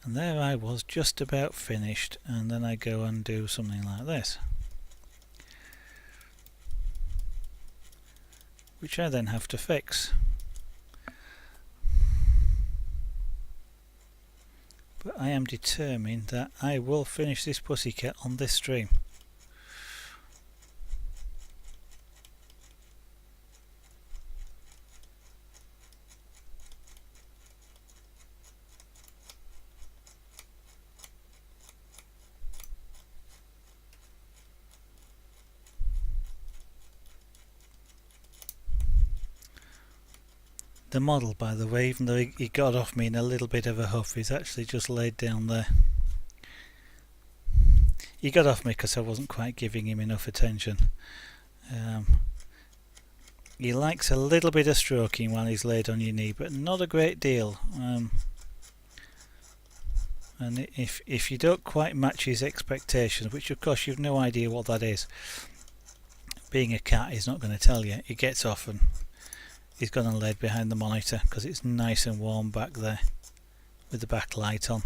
And there I was, just about finished, and then I go and do something like this, which I then have to fix. But I am determined that I will finish this pussycat on this stream. The model, by the way, even though he got off me in a little bit of a huff, he's actually just laid down there. He got off me because I wasn't quite giving him enough attention. He likes a little bit of stroking while he's laid on your knee, but not a great deal. And if you don't quite match his expectations, which of course you've no idea what that is, being a cat, he's not going to tell you. He gets off and he's gone and laid behind the monitor because it's nice and warm back there with the backlight on.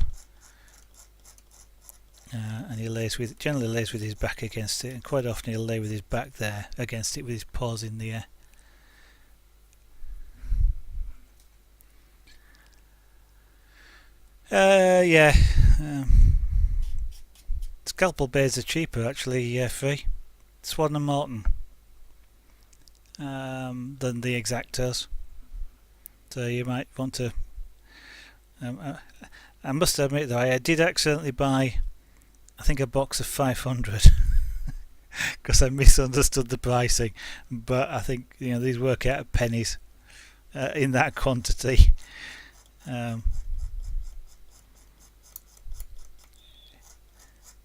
And he generally lays with his back against it, and quite often he'll lay with his back there against it with his paws in the air. Yeah. Scalpel blades are cheaper actually, free. Swan and Morton than the Exactos. So you might want to. I must admit though, I did accidentally buy, I think, a box of 500 because I misunderstood the pricing. But I think these work out at pennies in that quantity.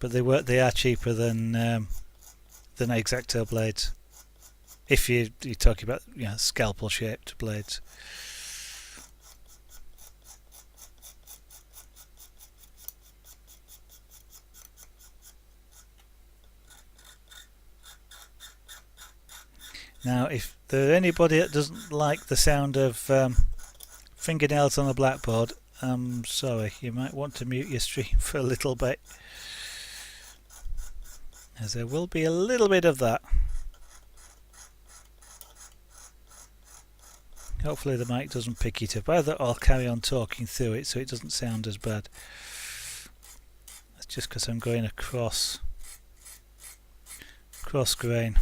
But they are cheaper than Exacto blades. If you're talking about scalpel shaped blades. Now, if there's anybody that doesn't like the sound of fingernails on a blackboard, I'm sorry, you might want to mute your stream for a little bit, as there will be a little bit of that. Hopefully the mic doesn't pick it up. Either I'll carry on talking through it so it doesn't sound as bad. That's just because I'm going across grain.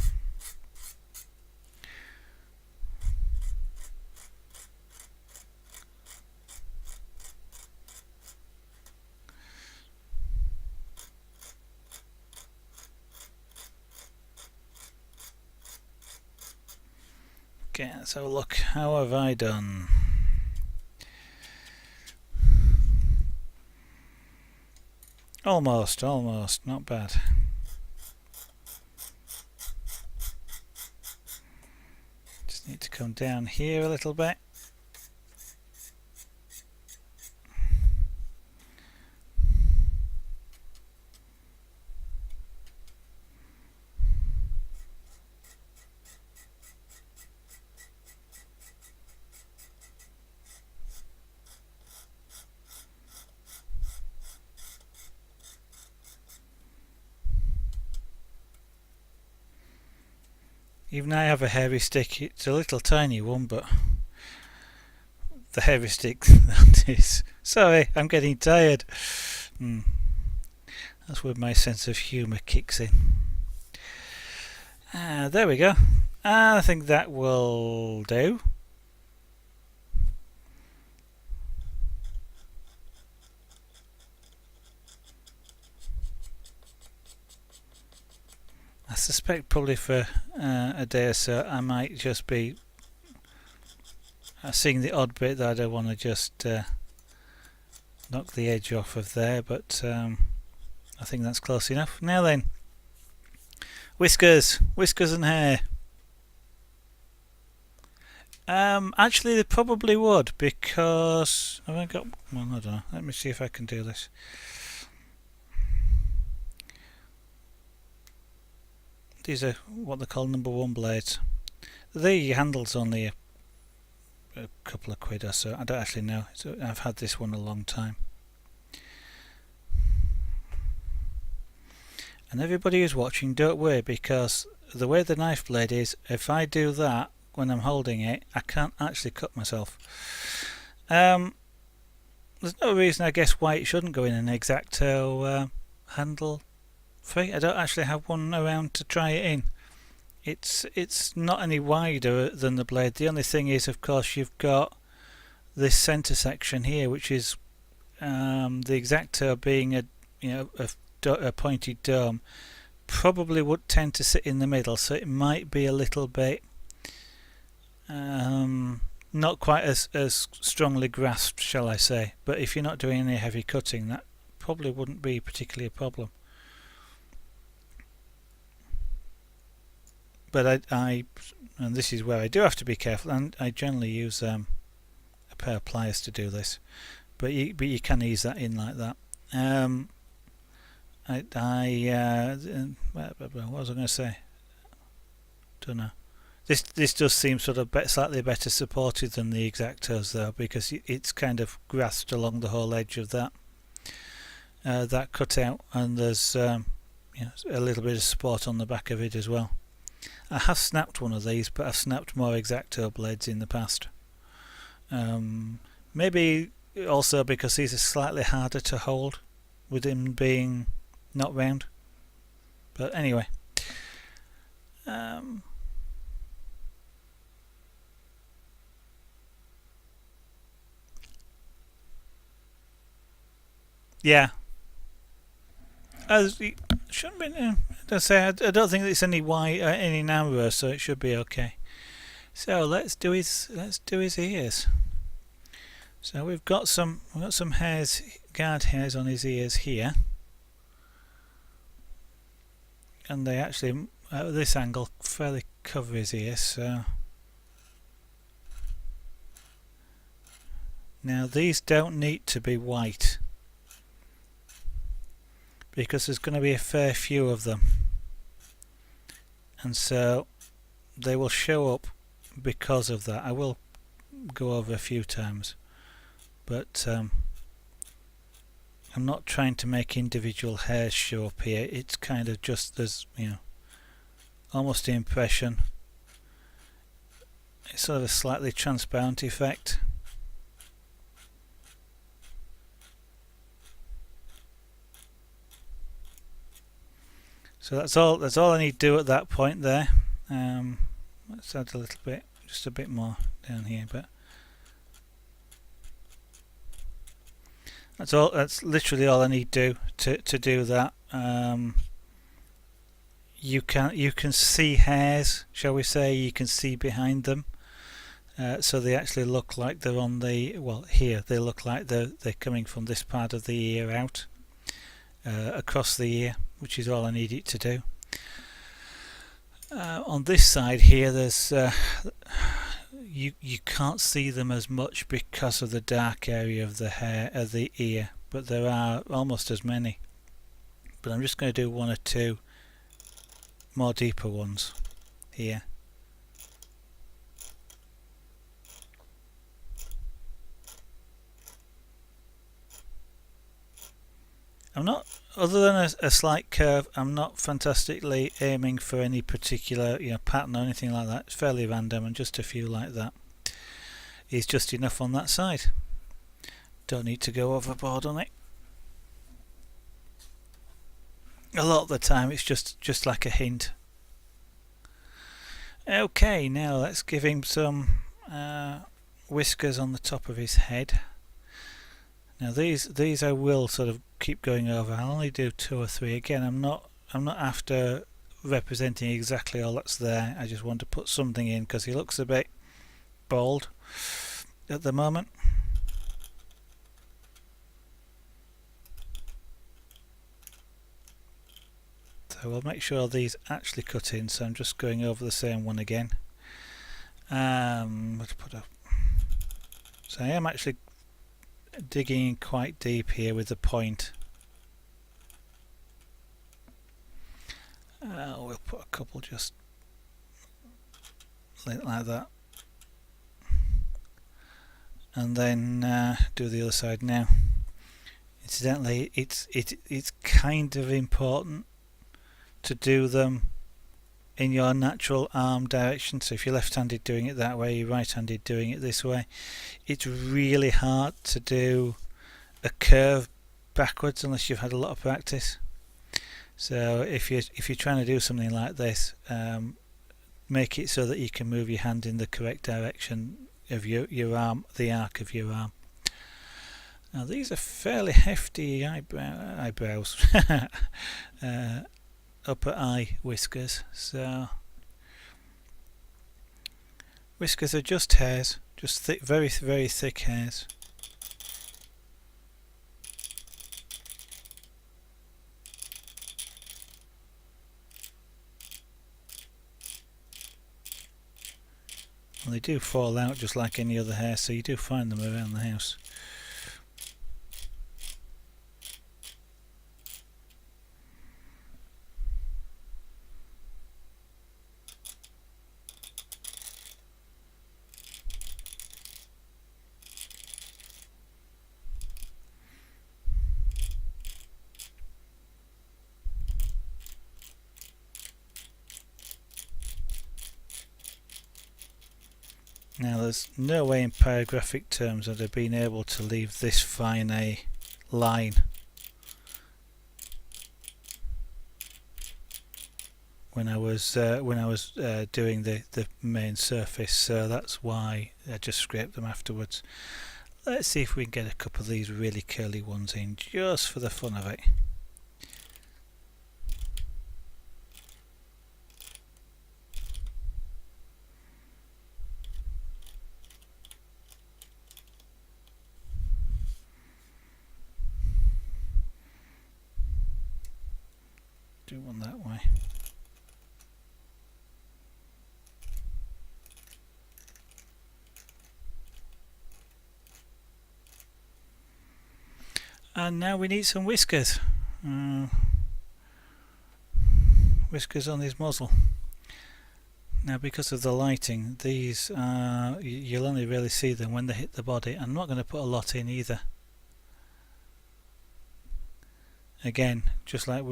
Okay, let's have a look. How have I done? Almost, not bad. Just need to come down here a little bit. Even I have a hairy stick. It's a little tiny one, but the hairy stick that is. Sorry, I'm getting tired. That's where my sense of humour kicks in. There we go. I think that will do. I suspect probably for a day or so I might just be seeing the odd bit that I don't want to just knock the edge off of there, but I think that's close enough. Now then, whiskers and hair. Actually they probably would, because have I got, well, I don't know, let me see if I can do this. These are what they call number 1 blades. The handle's only a couple of quid or so, I don't actually know, so I've had this one a long time. And everybody who's watching, don't worry, because the way the knife blade is, if I do that when I'm holding it, I can't actually cut myself. There's no reason, I guess, why it shouldn't go in an X-Acto handle free. I don't actually have one around to try it in. It's not any wider than the blade. The only thing is, of course, you've got this centre section here, which is the X-Acto being a pointed dome, probably would tend to sit in the middle, so it might be a little bit not quite as strongly grasped, shall I say. But if you're not doing any heavy cutting, that probably wouldn't be particularly a problem. But I and this is where I do have to be careful, and I generally use a pair of pliers to do this, but you can ease that in like that. What was I going to say? Don't know. This does seem sort of slightly better supported than the X-Actos though, because it's kind of grasped along the whole edge of that cutout, and there's a little bit of support on the back of it as well. I have snapped one of these, but I've snapped more X-Acto blades in the past. Maybe also because these are slightly harder to hold, with them being not round. But anyway. Yeah. As shouldn't be. I don't think it's any wide, any narrower, so it should be okay. So let's do his ears. So we've got some hairs, guard hairs on his ears here, and they actually at this angle fairly cover his ears. So now these don't need to be white, because there's going to be a fair few of them, and so they will show up because of that. I will go over a few times, but I'm not trying to make individual hairs show up here. It's kind of just, there's almost the impression, it's sort of a slightly transparent effect. So that's all I need to do at that point there. Let's add a little bit, just a bit more down here, but that's literally all I need to do that. You can see hairs, shall we say, you can see behind them, so they actually look like they're on the, well, here they look like they're coming from this part of the ear out across the ear, which is all I need it to do. On this side here, there's you can't see them as much because of the dark area of the hair of the ear, but there are almost as many. But I'm just going to do one or two more deeper ones here. I'm not, other than a slight curve, I'm not fantastically aiming for any particular pattern or anything like that. It's fairly random, and just a few like that is just enough on that side. Don't need to go overboard on it. A lot of the time it's just like a hint. Okay, now let's give him some whiskers on the top of his head. Now these I will sort of keep going over. I'll only do 2 or 3. Again, I'm not after representing exactly all that's there. I just want to put something in because he looks a bit bald at the moment. So we'll make sure these actually cut in, so I'm just going over the same one again. Let's put up. So I am actually digging in quite deep here with the point. We'll put a couple just like that, and then do the other side now. Incidentally, it's kind of important to do them in your natural arm direction. So if you're left-handed doing it that way, you're right-handed doing it this way. It's really hard to do a curve backwards unless you've had a lot of practice. So if you're trying to do something like this, make it so that you can move your hand in the correct direction of your arm, the arc of your arm. Now these are fairly hefty eyebrows. Upper eye whiskers. So whiskers are just hairs, just thick, very thick hairs. And they do fall out just like any other hair, so you do find them around the house. Now there's no way in pyrographic terms that I've been able to leave this fine a line when I was doing the main surface, so that's why I just scraped them afterwards. Let's see if we can get a couple of these really curly ones in just for the fun of it. Do one that way. And now we need some whiskers. Whiskers on his muzzle. Now because of the lighting, these you'll only really see them when they hit the body. I'm not going to put a lot in either. Again, just like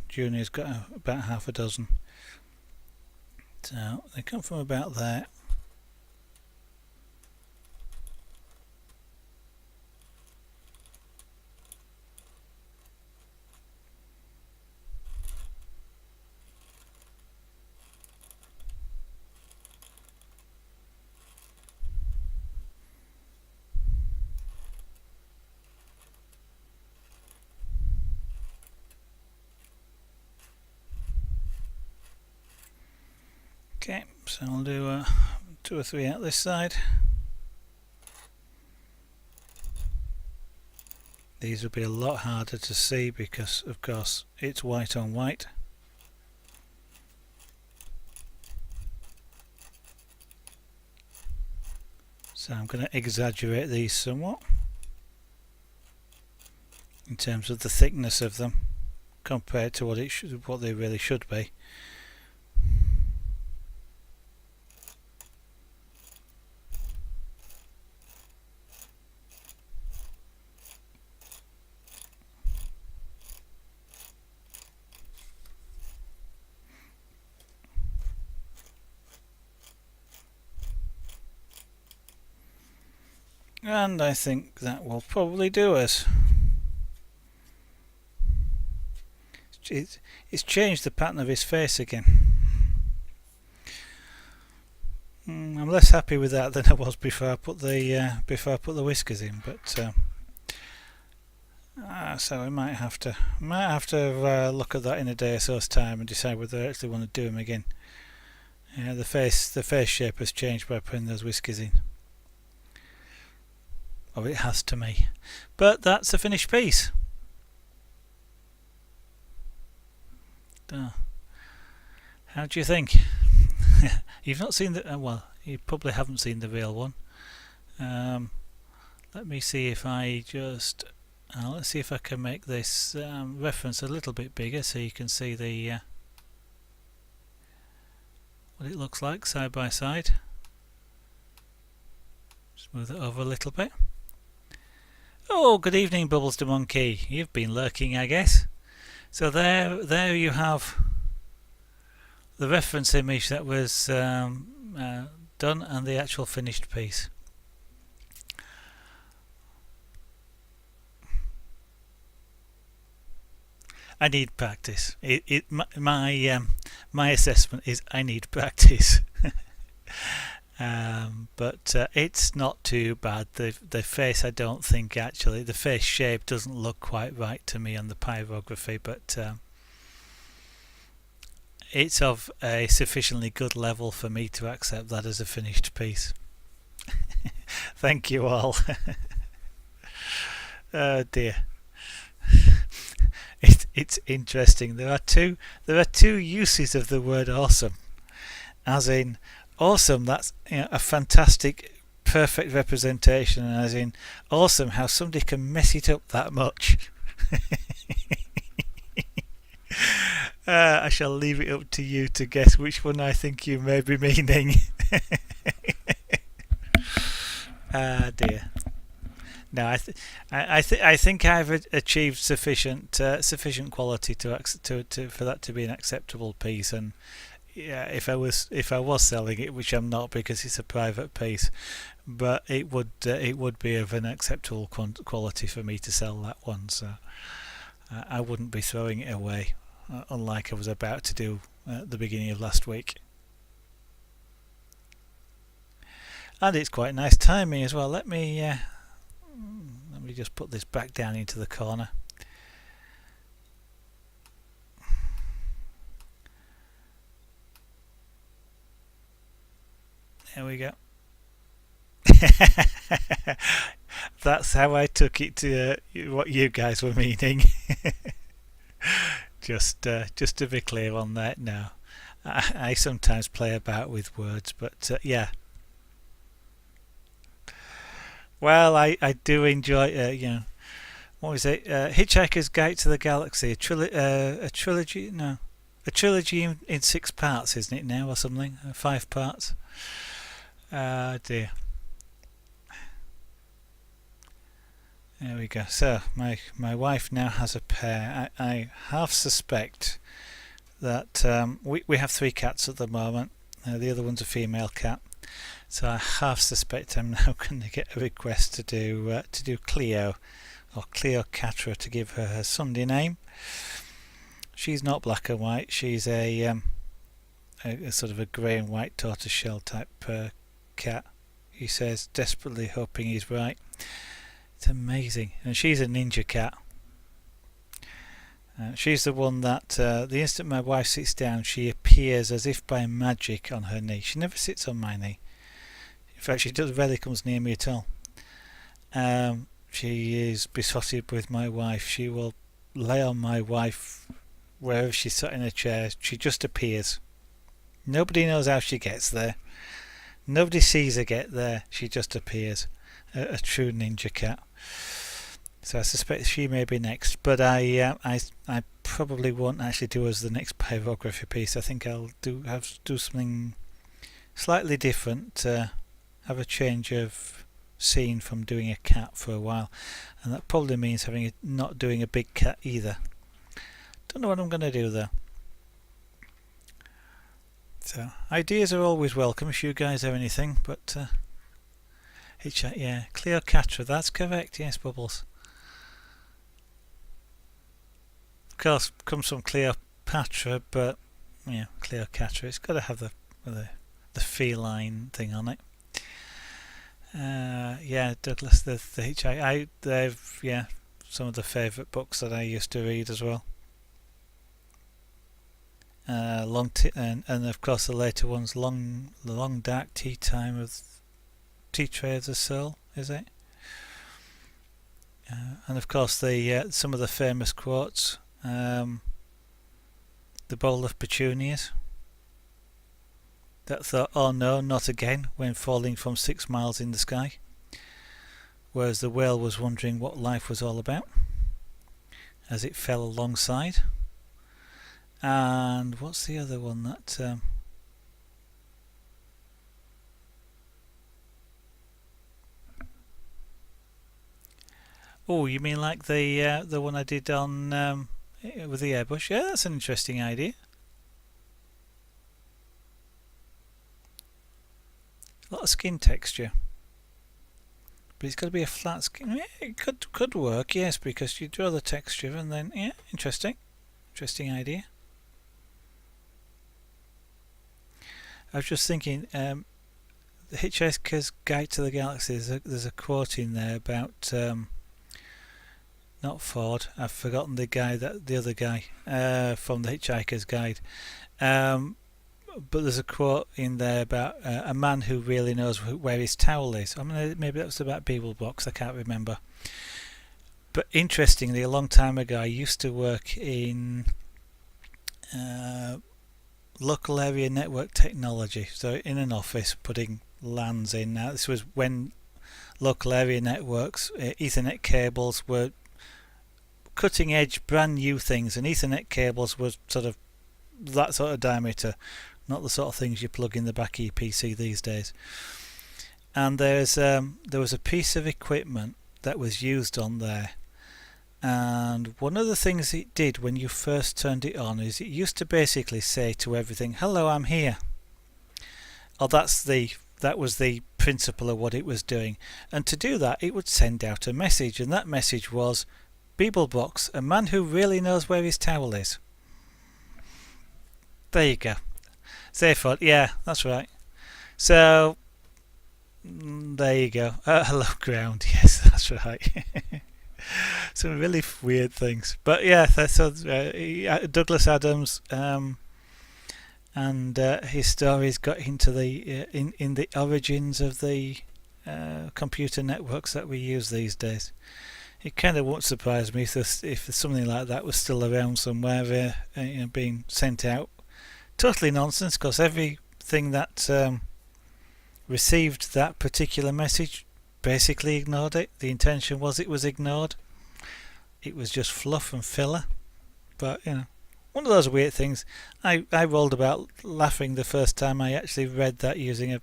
Junior's got about half a dozen. So they come from about there. Okay, so I'll do 2 or 3 out this side. These will be a lot harder to see because of course it's white on white. So I'm going to exaggerate these somewhat in terms of the thickness of them compared to what they really should be. And I think that will probably do us. It's changed the pattern of his face again. I'm less happy with that than I was before I put the whiskers in, but So we might have to look at that in a day or so's time and decide whether I actually want to do them again. Yeah, the face shape has changed by putting those whiskers in. Or it has to me. But that's a finished piece. How do you think? You've not seen the well, you probably haven't seen the real one. Let me see if I just let's see if I can make this reference a little bit bigger so you can see the what it looks like side by side. Just move it over a little bit. Oh, good evening, Bubbles the Monkey. You've been lurking, I guess. So there you have the reference image that was done and the actual finished piece. I need practice. My assessment is I need practice. But it's not too bad. The face, I don't think actually the face shape doesn't look quite right to me on the pyrography, but it's of a sufficiently good level for me to accept that as a finished piece. Thank you all. Oh dear. It's interesting. There are two uses of the word awesome, as in awesome, that's a fantastic, perfect representation, and as in awesome, how somebody can mess it up that much. I shall leave it up to you to guess which one I think you may be meaning. Dear. No, I think I've achieved sufficient quality to for that to be an acceptable piece, and yeah, if I was selling it, which I'm not because it's a private piece, but it would be of an acceptable quality for me to sell that one. So I wouldn't be throwing it away, unlike I was about to do at the beginning of last week. And it's quite nice timing as well. Let me just put this back down into the corner. There we go. That's how I took it to what you guys were meaning. Just to be clear on that. No, I sometimes play about with words, but yeah. Well, I do enjoy what was it? Hitchhiker's Guide to the Galaxy, a trilogy. No, a trilogy in 6 parts, isn't it now, or something? 5 parts. Dear. There we go. So my wife now has a pair. I half suspect that we have 3 cats at the moment. The other one's a female cat. So I half suspect I'm now going to get a request to do Cleo, or Cleocatra, to give her Sunday name. She's not black and white. She's a sort of a grey and white tortoiseshell type cat. He says, desperately hoping he's right. It's amazing. And she's a ninja cat. She's the one that the instant my wife sits down, she appears as if by magic on her knee. She never sits on my knee. In fact, she rarely comes near me at all. She is besotted with my wife. She will lay on my wife wherever she's sat in a chair. She just appears. Nobody knows how she gets there. Nobody sees her get there. She just appears. A true ninja cat. So I suspect she may be next, but I probably won't actually do as the next pyrography piece. I think I'll do something slightly different. Have a change of scene from doing a cat for a while, and that probably means not doing a big cat either. Don't know what I'm going to do though. So ideas are always welcome if you guys have anything, but yeah, Cleocatra, that's correct. Yes, Bubbles. Of course, comes from Cleopatra, but yeah, Cleocatra. It's got to have the feline thing on it. Yeah, Douglas, the hitchhiker. They've some of the favourite books that I used to read as well. And of course the later ones, the long dark tea time of Tea Tray of the Soul, is it? And of course the some of the famous quotes, the bowl of petunias that thought, oh no, not again, when falling from 6 miles in the sky, whereas the whale was wondering what life was all about as it fell alongside. And what's the other one that oh, you mean like the one I did on with the airbrush? Yeah, that's an interesting idea. A lot of skin texture, but it's got to be a flat skin. Yeah, it could work, yes, because you draw the texture and then interesting idea. I was just thinking, the Hitchhiker's Guide to the Galaxy. There's a quote in there about not Ford. I've forgotten the other guy from the Hitchhiker's Guide. But there's a quote in there about a man who really knows where his towel is. I mean, maybe that was about Beeblebrox, I can't remember. But interestingly, a long time ago, I used to work in local area network technology. So in an office, putting LANs in. Now, this was when local area networks, Ethernet cables were cutting edge, brand new things, and Ethernet cables were sort of that sort of diameter, not the sort of things you plug in the back of your PC these days. And there was a piece of equipment that was used on there, and one of the things it did when you first turned it on is it used to basically say to everything, "Hello, I'm here." Or that was the principle of what it was doing. And to do that, it would send out a message, and that message was, "Beeblebrox, a man who really knows where his towel is." There you go. Zaphod, yeah, that's right. So there you go. Hello, ground. Yes, that's right. Some really weird things, but yeah. So Douglas Adams and his stories got into the in the origins of the computer networks that we use these days. It kind of won't surprise me if something like that was still around somewhere, being sent out. Totally nonsense, because everything that received that particular message basically ignored it. The intention was it was ignored. It was just fluff and filler. But one of those weird things. I rolled about laughing the first time I actually read that using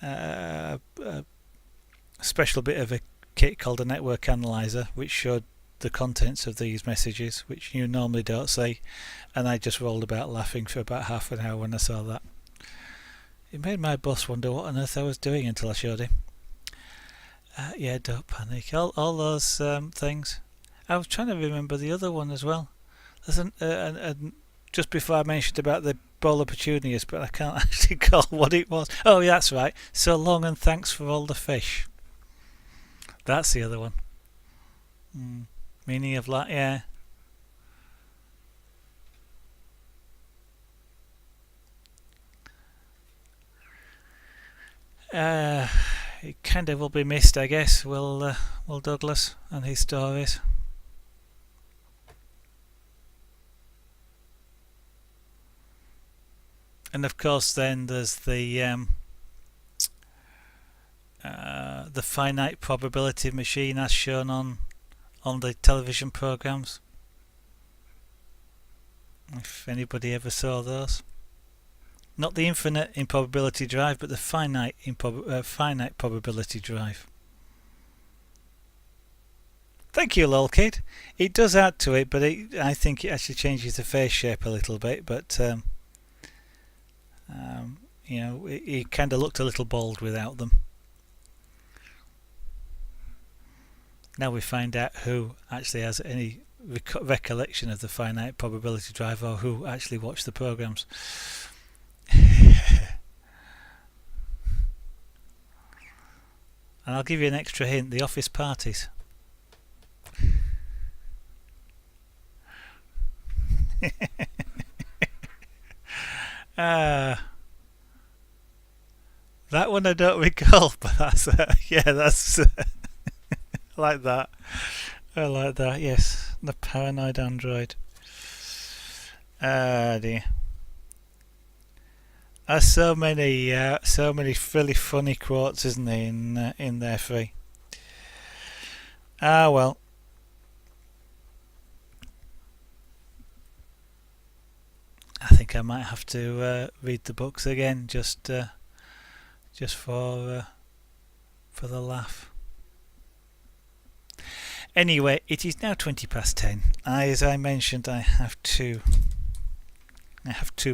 a special bit of a kit called a network analyzer, which showed the contents of these messages, which you normally don't see, and I just rolled about laughing for about half an hour when I saw that. It made my boss wonder what on earth I was doing until I showed him. Yeah, don't panic. All those things. I was trying to remember the other one as well. There's just before I mentioned about the bowl of petunias, but I can't actually call what it was. Oh, yeah, that's right. So long and thanks for all the fish. That's the other one. Meaning of that, yeah. It kind of will be missed, I guess. Will Douglas and his stories. And of course, then there's the finite probability machine as shown on the television programs. If anybody ever saw those. Not the infinite improbability drive, but the finite probability drive. Thank you, lol kid. It does add to it, but I think it actually changes the face shape a little bit. But it kind of looked a little bald without them. Now we find out who actually has any recollection of the finite probability drive, or who actually watched the programs. And I'll give you an extra hint: the office parties. uh, that one I don't recall, but that's yeah, that's I like that. I like that. Yes, the paranoid android. Ah dear. There's so many really funny quotes, isn't there, in there free. Ah well. I think I might have to read the books again, just for the laugh. Anyway, it is now 10:20. As I mentioned, I have two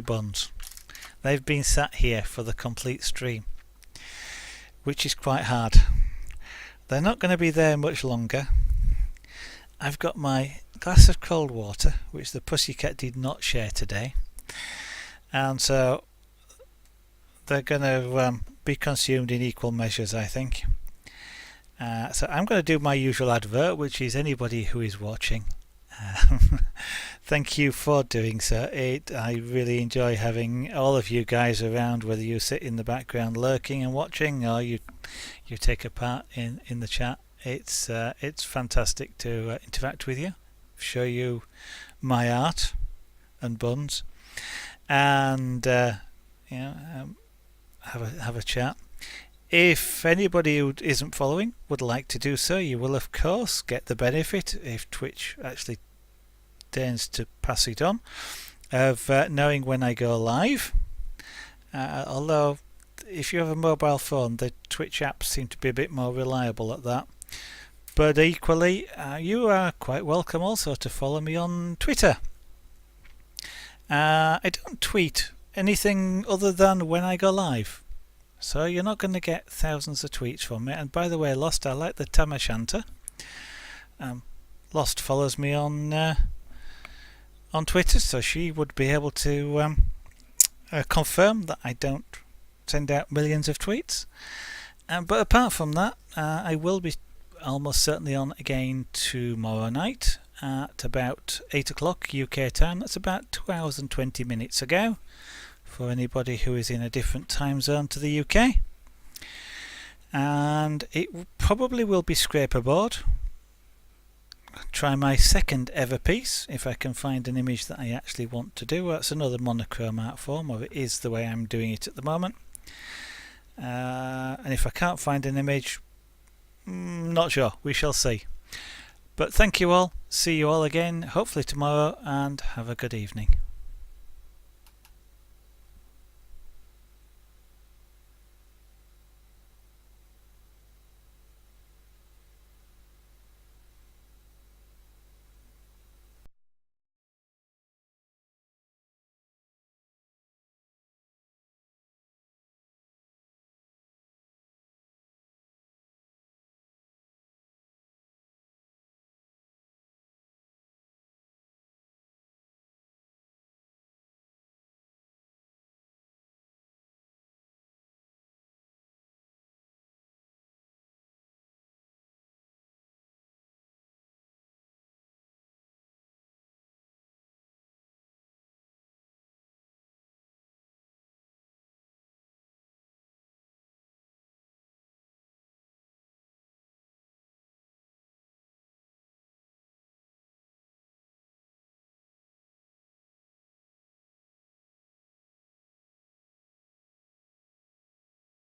buns. They've been sat here for the complete stream, which is quite hard. They're not going to be there much longer. I've got my glass of cold water, which the pussycat did not share today, and so they're going to be consumed in equal measures, I think. So I'm going to do my usual advert, which is anybody who is watching. Thank you for doing so. I really enjoy having all of you guys around, whether you sit in the background lurking and watching, or you take a part in the chat. It's fantastic to interact with you, show you my art and buns, and have a chat. If anybody who isn't following would like to do so, you will of course get the benefit, if Twitch actually deigns to pass it on, of knowing when I go live. Although if you have a mobile phone, the Twitch apps seem to be a bit more reliable at that. But equally, you are quite welcome also to follow me on Twitter. I don't tweet anything other than when I go live, so you're not going to get thousands of tweets from me. And by the way, Lost, I like the Tam O'Shanter. Lost follows me on Twitter, so she would be able to confirm that I don't send out millions of tweets. But apart from that, I will be almost certainly on again tomorrow night at about 8 o'clock UK time. That's about 2 hours and 20 minutes ago for anybody who is in a different time zone to the UK. And it probably will be scraperboard. Try my second ever piece, if I can find an image that I actually want to do. That's another monochrome art form, or it is the way I'm doing it at the moment. And if I can't find an image, not sure, we shall see. But thank you all, see you all again hopefully tomorrow, and have a good evening.